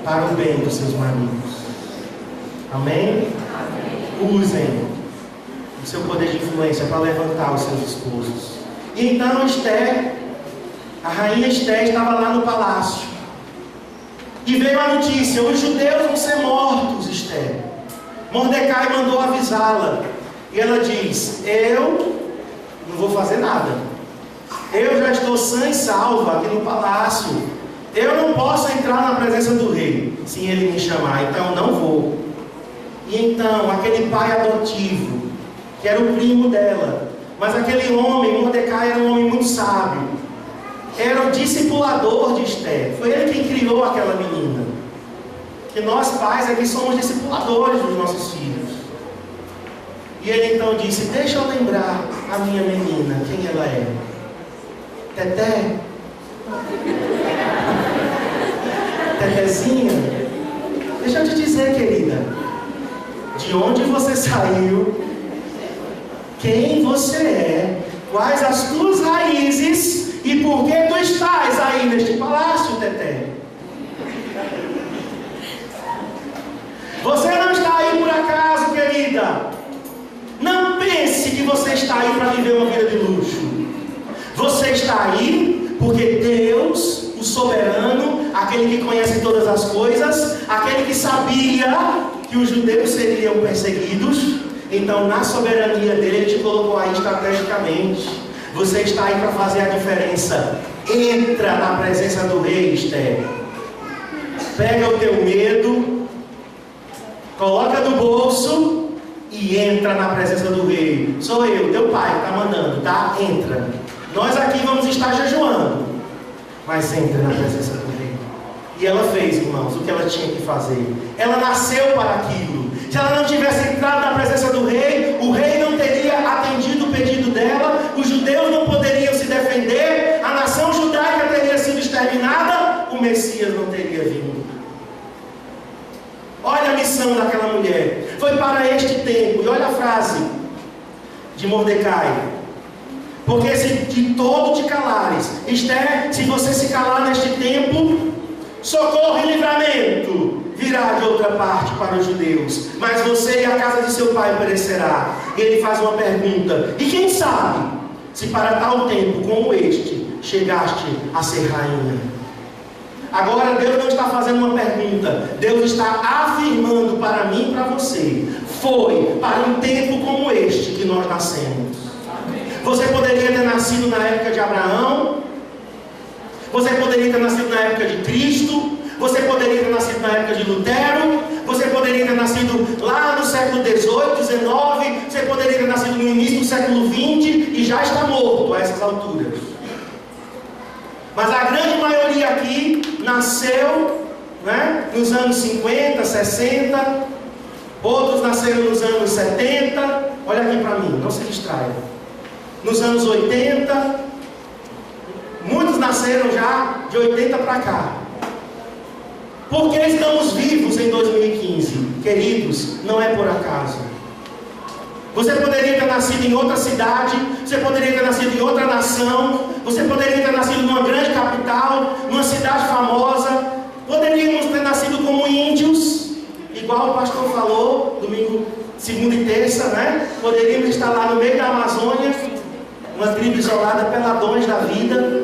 para o bem dos seus maridos. Amém? Usem o seu poder de influência para levantar os seus esposos. E então Esther, a rainha Esther, estava lá no palácio. E veio a notícia: os judeus vão ser mortos, Esther. Mordecai mandou avisá-la. E ela diz: eu não vou fazer nada. Eu já estou sã e salva aqui no palácio. Eu não posso entrar na presença do rei sem ele me chamar, então eu não vou. E então, aquele pai adotivo, que era o primo dela, mas aquele homem, Mordecai, era um homem muito sábio. era o discipulador de Esther. Foi ele quem criou aquela menina. Que nós pais aqui somos discipuladores dos nossos filhos. E ele então disse: deixa eu lembrar a minha menina, quem ela é. Teté? Tetezinha? Deixa eu te dizer, querida, de onde você saiu, quem você é, quais as tuas raízes e por que tu estás aí neste palácio, Teté. Você não está aí por acaso, querida. Não pense que você está aí para viver uma vida de luxo. Você está aí porque Deus, o soberano, aquele que conhece todas as coisas, aquele que sabia que os judeus seriam perseguidos, então na soberania dele, ele te colocou aí estrategicamente. Você está aí para fazer a diferença. Entra na presença do rei, Esther. Pega o teu medo, coloca no bolso e entra na presença do rei. Sou eu, teu pai, que está mandando, tá? Entra. Nós aqui vamos estar jejuando, mas entra na presença do rei. E ela fez, irmãos, o que ela tinha que fazer. Ela nasceu para aquilo. Se ela não tivesse entrado na presença do rei, o rei não teria atendido o pedido dela, os judeus não poderiam se defender, a nação judaica teria sido exterminada, o Messias não teria vindo. Olha a missão daquela mulher. Foi para este tempo. E olha a frase de Mordecai: porque se de todo te calares, Esther, se você se calar neste tempo, socorro e livramento virá de outra parte para os judeus, mas você e a casa de seu pai perecerá. E ele faz uma pergunta: e quem sabe se para tal tempo como este chegaste a ser rainha? Agora Deus não está fazendo uma pergunta, Deus está afirmando para mim e para você: foi para um tempo como este que nós nascemos. Você poderia ter nascido na época de Abraão, você poderia ter nascido na época de Cristo, você poderia ter nascido na época de Lutero, você poderia ter nascido lá no século XVIII, XIX, você poderia ter nascido no início do século XX e já está morto a essas alturas. Mas a grande maioria aqui nasceu, né, nos anos 50, 60, outros nasceram nos anos 70, olha aqui para mim, não se distraia, nos anos 80, muitos nasceram já de 80 para cá. Por que estamos vivos em 2015? Queridos, não é por acaso. Você poderia ter nascido em outra cidade, você poderia ter nascido em outra nação, você poderia ter nascido numa grande capital, numa cidade famosa, poderíamos ter nascido como índios, igual o pastor falou, domingo, segunda e terça, né? Poderíamos estar lá no meio da Amazônia, uma tribo isolada, peladões da vida.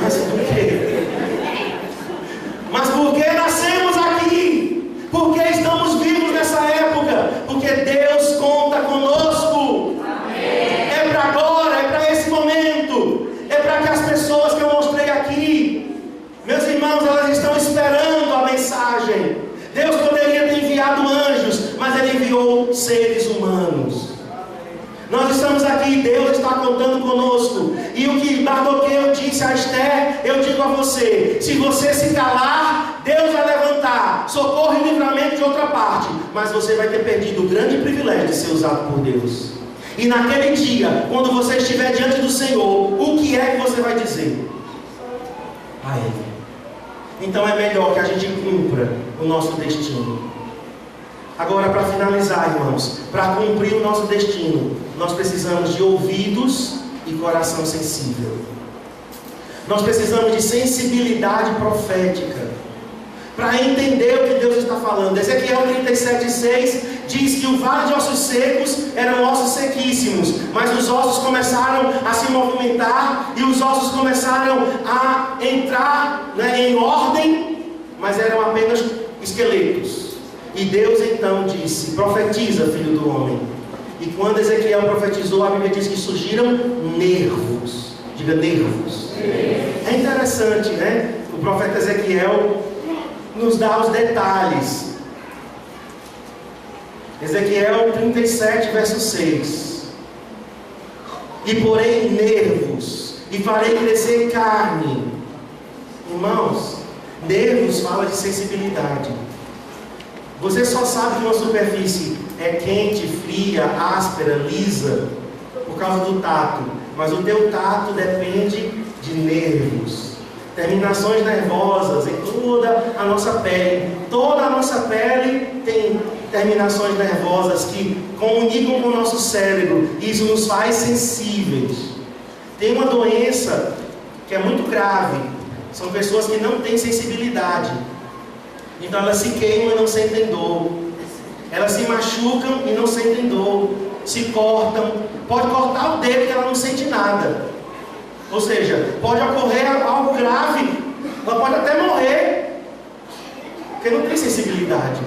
Mas por quê? Mas por que nascemos aqui? Por que estamos vivos nessa época? Porque Deus conta conosco. É para agora, é para esse momento. É para que as pessoas que eu mostrei aqui, meus irmãos, elas estão esperando a mensagem. Deus poderia ter enviado anjos, mas Ele enviou seres humanos. Nós estamos aqui, Deus está contando conosco. E o que Mardoqueu disse a Esther, eu digo a você: se você se calar, Deus vai levantar socorro e livramento de outra parte, mas você vai ter perdido o grande privilégio de ser usado por Deus. E naquele dia, quando você estiver diante do Senhor, o que é que você vai dizer a Ele? Então é melhor que a gente cumpra o nosso destino. Agora, para finalizar, irmãos, para cumprir o nosso destino, nós precisamos de ouvidos e coração sensível. Nós precisamos de sensibilidade profética para entender o que Deus está falando. Ezequiel 37:6 diz que o vale de ossos secos eram ossos sequíssimos, mas os ossos começaram a se movimentar e os ossos começaram a entrar, né, em ordem, mas eram apenas esqueletos. E Deus então disse: profetiza, filho do homem. E quando Ezequiel profetizou, a Bíblia diz que surgiram nervos. Diga nervos. É interessante, né? O profeta Ezequiel nos dá os detalhes. Ezequiel 37, verso 6. e porei nervos, e farei crescer carne. Irmãos, nervos fala de sensibilidade. Você só sabe que uma superfície é quente, fria, áspera, lisa, por causa do tato. Mas o teu tato depende de nervos, terminações nervosas em toda a nossa pele. Toda a nossa pele tem terminações nervosas que comunicam com o nosso cérebro. Isso nos faz sensíveis. Tem uma doença que é muito grave. São pessoas que não têm sensibilidade. Então elas se queimam e não sentem dor. Elas se machucam e não sentem dor. Se cortam. Pode cortar o dedo que ela não sente nada. Ou seja, pode ocorrer algo grave. Ela pode até morrer, porque não tem sensibilidade.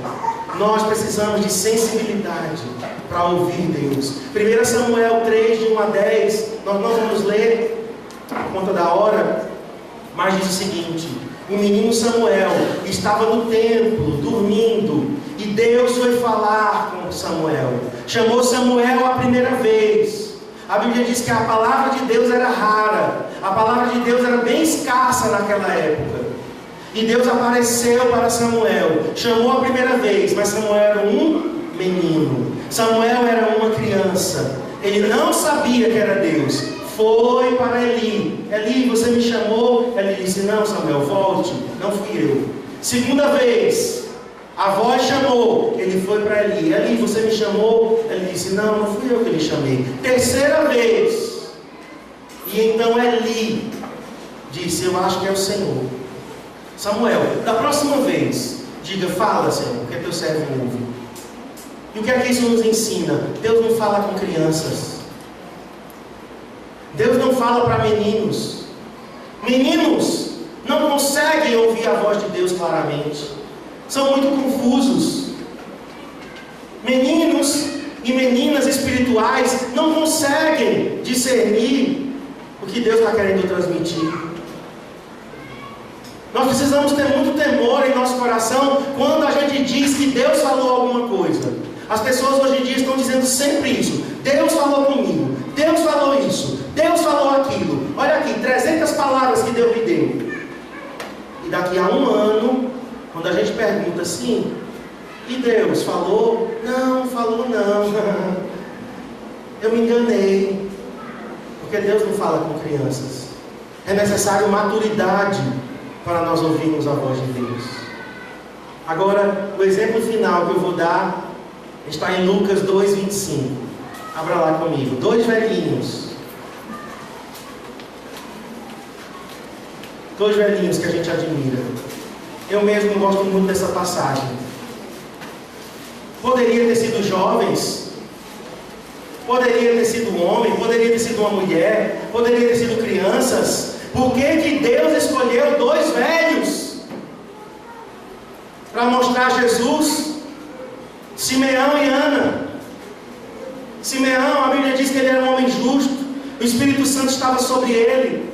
Nós precisamos de sensibilidade para ouvir Deus. 1 Samuel 3, de 1 a 10. Nós não vamos ler por conta da hora, mas diz o seguinte: o menino Samuel estava no templo, dormindo, e Deus foi falar com Samuel. Chamou Samuel a primeira vez. A Bíblia diz que a palavra de Deus era rara. A palavra de Deus era bem escassa naquela época. E Deus apareceu para Samuel. Chamou a primeira vez, mas Samuel era um menino. Samuel era uma criança. Ele não sabia que era Deus. Foi para Eli. Eli, você me chamou? Ele disse: não, Samuel, volte. Não fui eu. Segunda vez, a voz chamou. Ele foi para Eli. Eli, você me chamou? Ele disse: não, não fui eu que lhe chamei. Terceira vez. E então Eli disse: eu acho que é o Senhor. Samuel, da próxima vez, diga: fala, Senhor, porque teu servo ouve. E o que é que isso nos ensina? Deus não fala com crianças. Deus não fala para meninos. Meninos não conseguem ouvir a voz de Deus claramente. São muito confusos. Meninos e meninas espirituais não conseguem discernir o que Deus está querendo transmitir. Nós precisamos ter muito temor em nosso coração quando a gente diz que Deus falou alguma coisa. As pessoas hoje em dia estão dizendo sempre isso: Deus falou comigo, Deus falou isso, Deus falou aquilo. Olha aqui, 300 palavras que Deus me deu. E daqui a um ano, quando a gente pergunta assim: e Deus falou? Não, falou não. Eu me enganei. Porque Deus não fala com crianças. É necessário maturidade para nós ouvirmos a voz de Deus. Agora, o exemplo final que eu vou dar está em Lucas 2:25. Abra lá comigo. Dois velhinhos que a gente admira. Eu mesmo gosto muito dessa passagem. Poderia ter sido jovens, poderia ter sido um homem, poderia ter sido uma mulher, poderia ter sido crianças. Por que Deus escolheu dois velhos para mostrar Jesus? Simeão e Ana. Simeão, a Bíblia diz que ele era um homem justo, o Espírito Santo estava sobre ele.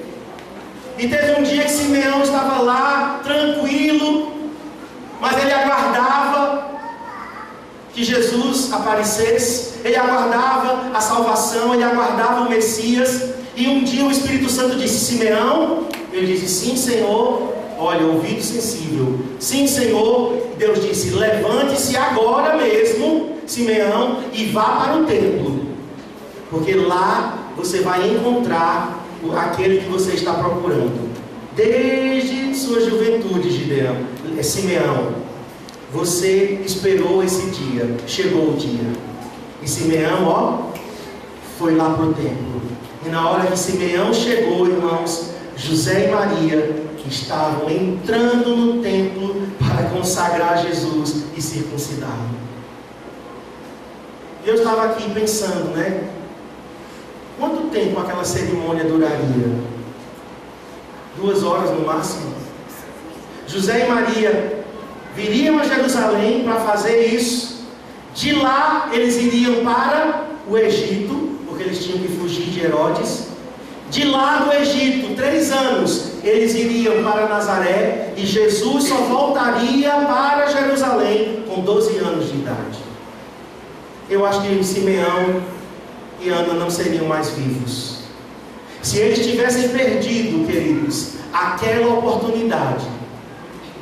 E teve um dia que Simeão estava lá, tranquilo, mas ele aguardava que Jesus aparecesse, ele aguardava a salvação, ele aguardava o Messias. E um dia o Espírito Santo disse: Simeão. Ele disse: sim, Senhor. Olha, ouvido sensível. Sim, Senhor. Deus disse: levante-se agora mesmo, Simeão, e vá para o templo, porque lá você vai encontrar aquele que você está procurando. Desde sua juventude, Simeão, você esperou esse dia. Chegou o dia. E Simeão, foi lá para o templo. E na hora que Simeão chegou, irmãos, José e Maria estavam entrando no templo para consagrar Jesus e circuncidá-lo. Eu estava aqui pensando, quanto tempo aquela cerimônia duraria? 2 horas no máximo? José e Maria viriam a Jerusalém para fazer isso. De lá eles iriam para o Egito, porque eles tinham que fugir de Herodes. De lá do Egito, 3 anos, eles iriam para Nazaré, e Jesus só voltaria para Jerusalém com 12 anos de idade. Eu acho que Simeão e Ana não seriam mais vivos. Se eles tivessem perdido, queridos, aquela oportunidade,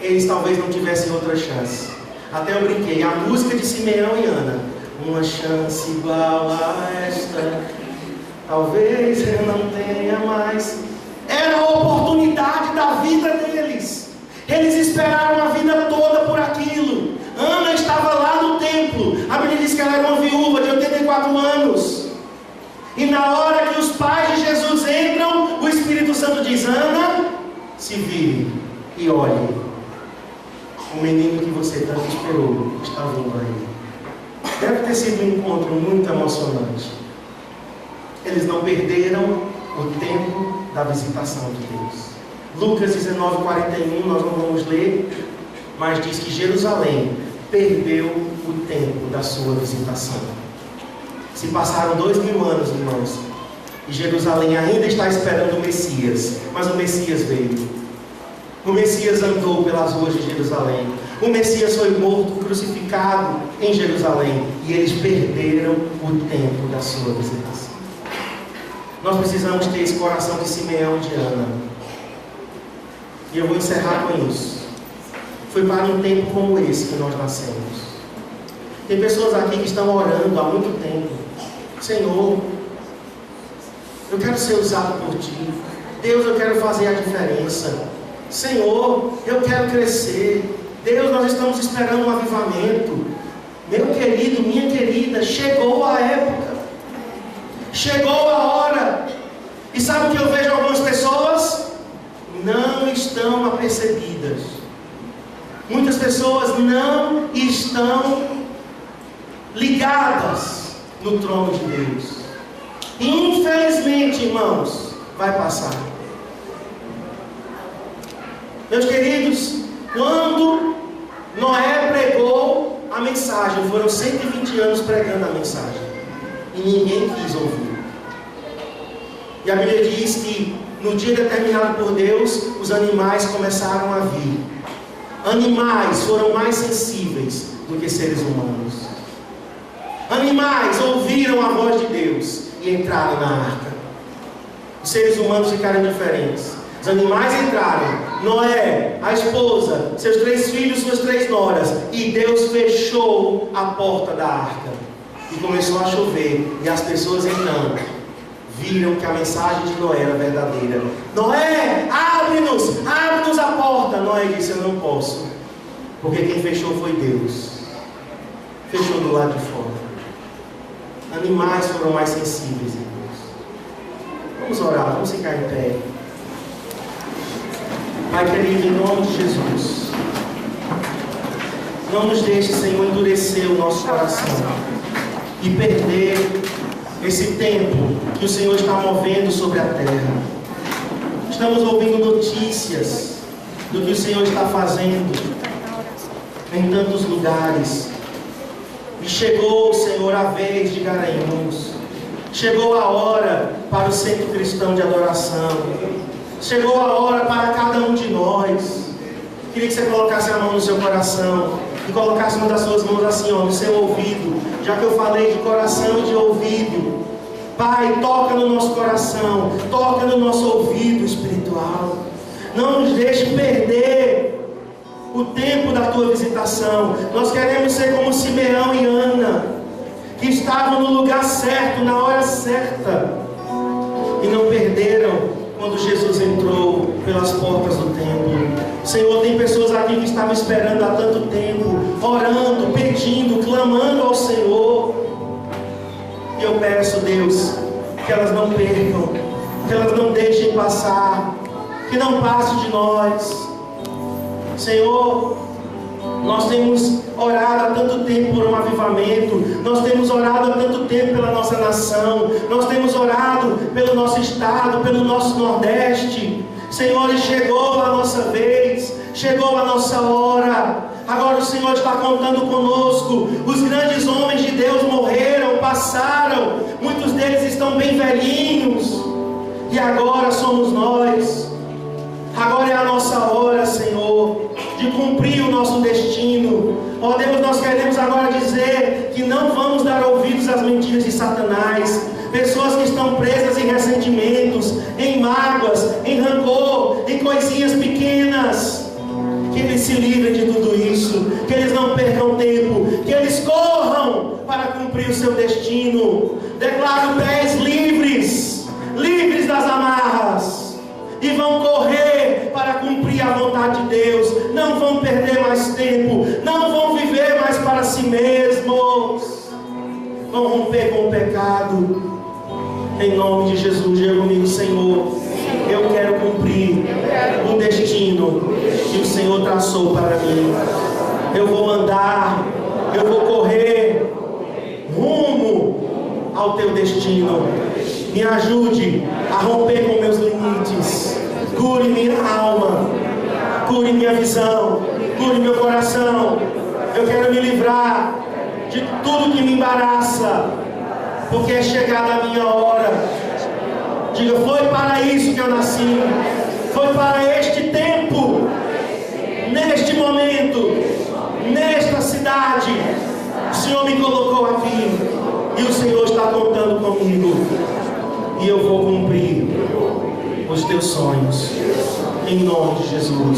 eles talvez não tivessem outra chance. Até eu brinquei, a música de Simeão e Ana, uma chance igual a esta, talvez eu não tenha mais. Era a oportunidade da vida deles. Eles esperaram a vida toda por aquilo. Ana estava lá no templo. A Bíblia diz que ela era uma viúva de 84 anos. E na hora que os pais de Jesus entram, o Espírito Santo diz: Ana, se vire e olhe. O menino que você tanto esperou está vindo aí. Deve ter sido um encontro muito emocionante. Eles não perderam o tempo da visitação de Deus. Lucas 19:41, nós não vamos ler, mas diz que Jerusalém perdeu o tempo da sua visitação. Se passaram 2000 anos, irmãos, e Jerusalém ainda está esperando o Messias, mas o Messias veio. O Messias andou pelas ruas de Jerusalém. O Messias foi morto, crucificado em Jerusalém, e eles perderam o tempo da sua visitação. Nós precisamos ter esse coração de Simeão e de Ana. E eu vou encerrar com isso. Foi para um tempo como esse que nós nascemos. Tem pessoas aqui que estão orando há muito tempo. Senhor, eu quero ser usado por Ti. Deus, eu quero fazer a diferença. Senhor, eu quero crescer. Deus, nós estamos esperando um avivamento. Meu querido, minha querida, chegou a época. Chegou a hora. E sabe o que eu vejo algumas pessoas? Não estão apercebidas. Muitas pessoas não estão ligadas no trono de Deus. E infelizmente, irmãos, vai passar. Meus queridos, quando Noé pregou a mensagem, foram 120 anos pregando a mensagem, e ninguém quis ouvir. E a Bíblia diz que no dia determinado por Deus, os animais começaram a vir. Animais foram mais sensíveis do que seres humanos. Animais ouviram a voz de Deus e entraram na arca. Os seres humanos ficaram diferentes. Os animais entraram. Noé, a esposa, seus 3 filhos, suas 3 noras. E Deus fechou a porta da arca. E começou a chover. E as pessoas então viram que a mensagem de Noé era verdadeira. Noé, abre-nos a porta. Noé disse: eu não posso, porque quem fechou foi Deus. Fechou do lado de fora. Animais foram mais sensíveis, irmãos. Vamos orar, vamos ficar em pé. Pai querido, em nome de Jesus, não nos deixe, Senhor, endurecer o nosso coração e perder esse tempo que o Senhor está movendo sobre a terra. Estamos ouvindo notícias do que o Senhor está fazendo em tantos lugares. E chegou, Senhor, a vez de Garanhuns. Chegou a hora para o Centro Cristão de Adoração. Chegou a hora para cada um de nós. Queria que você colocasse a mão no seu coração e colocasse uma das suas mãos assim, ó, no seu ouvido. Já que eu falei de coração e de ouvido, Pai, toca no nosso coração, toca no nosso ouvido espiritual. Não nos deixe perder o tempo da Tua visitação. Nós queremos ser como Simeão e Ana, que estavam no lugar certo, na hora certa, e não perderam quando Jesus entrou pelas portas do templo. Senhor, tem pessoas aqui que estavam esperando há tanto tempo, orando, pedindo, clamando ao Senhor. E eu peço, Deus, que elas não percam, que elas não deixem passar, que não passe de nós. Senhor, nós temos orado há tanto tempo por um avivamento, nós temos orado há tanto tempo pela nossa nação, nós temos orado pelo nosso estado, pelo nosso Nordeste. Senhor, chegou a nossa vez, chegou a nossa hora. Agora o Senhor está contando conosco. Os grandes homens de Deus morreram, passaram, muitos deles estão bem velhinhos, e agora somos nós. Agora é a nossa hora, Senhor, de cumprir o nosso destino. Ó Deus, nós queremos agora dizer que não vamos dar ouvidos às mentiras de Satanás. pessoas que estão presas em ressentimentos, em mágoas, em rancor, em coisinhas pequenas. Que eles se livrem de tudo isso, que eles não percam tempo, que eles corram para cumprir o seu destino. Declaro pés livres, livres das amarras, e vão correr para cumprir a vontade de Deus. Não vão perder mais tempo, não vão viver mais para si mesmos, vão romper com o pecado. Em nome de Jesus, diga comigo: Senhor, eu quero cumprir o destino que o Senhor traçou para mim. Eu vou andar, eu vou correr rumo ao teu destino. Me ajude a romper com meus limites. Cure minha alma, cure minha visão, cure meu coração. Eu quero me livrar de tudo que me embaraça, porque é chegada a minha hora. Diga: foi para isso que eu nasci, foi para este tempo, neste momento, nesta cidade. O Senhor me colocou aqui, e o Senhor está contando comigo, e eu vou cumprir os teus sonhos, em nome de Jesus.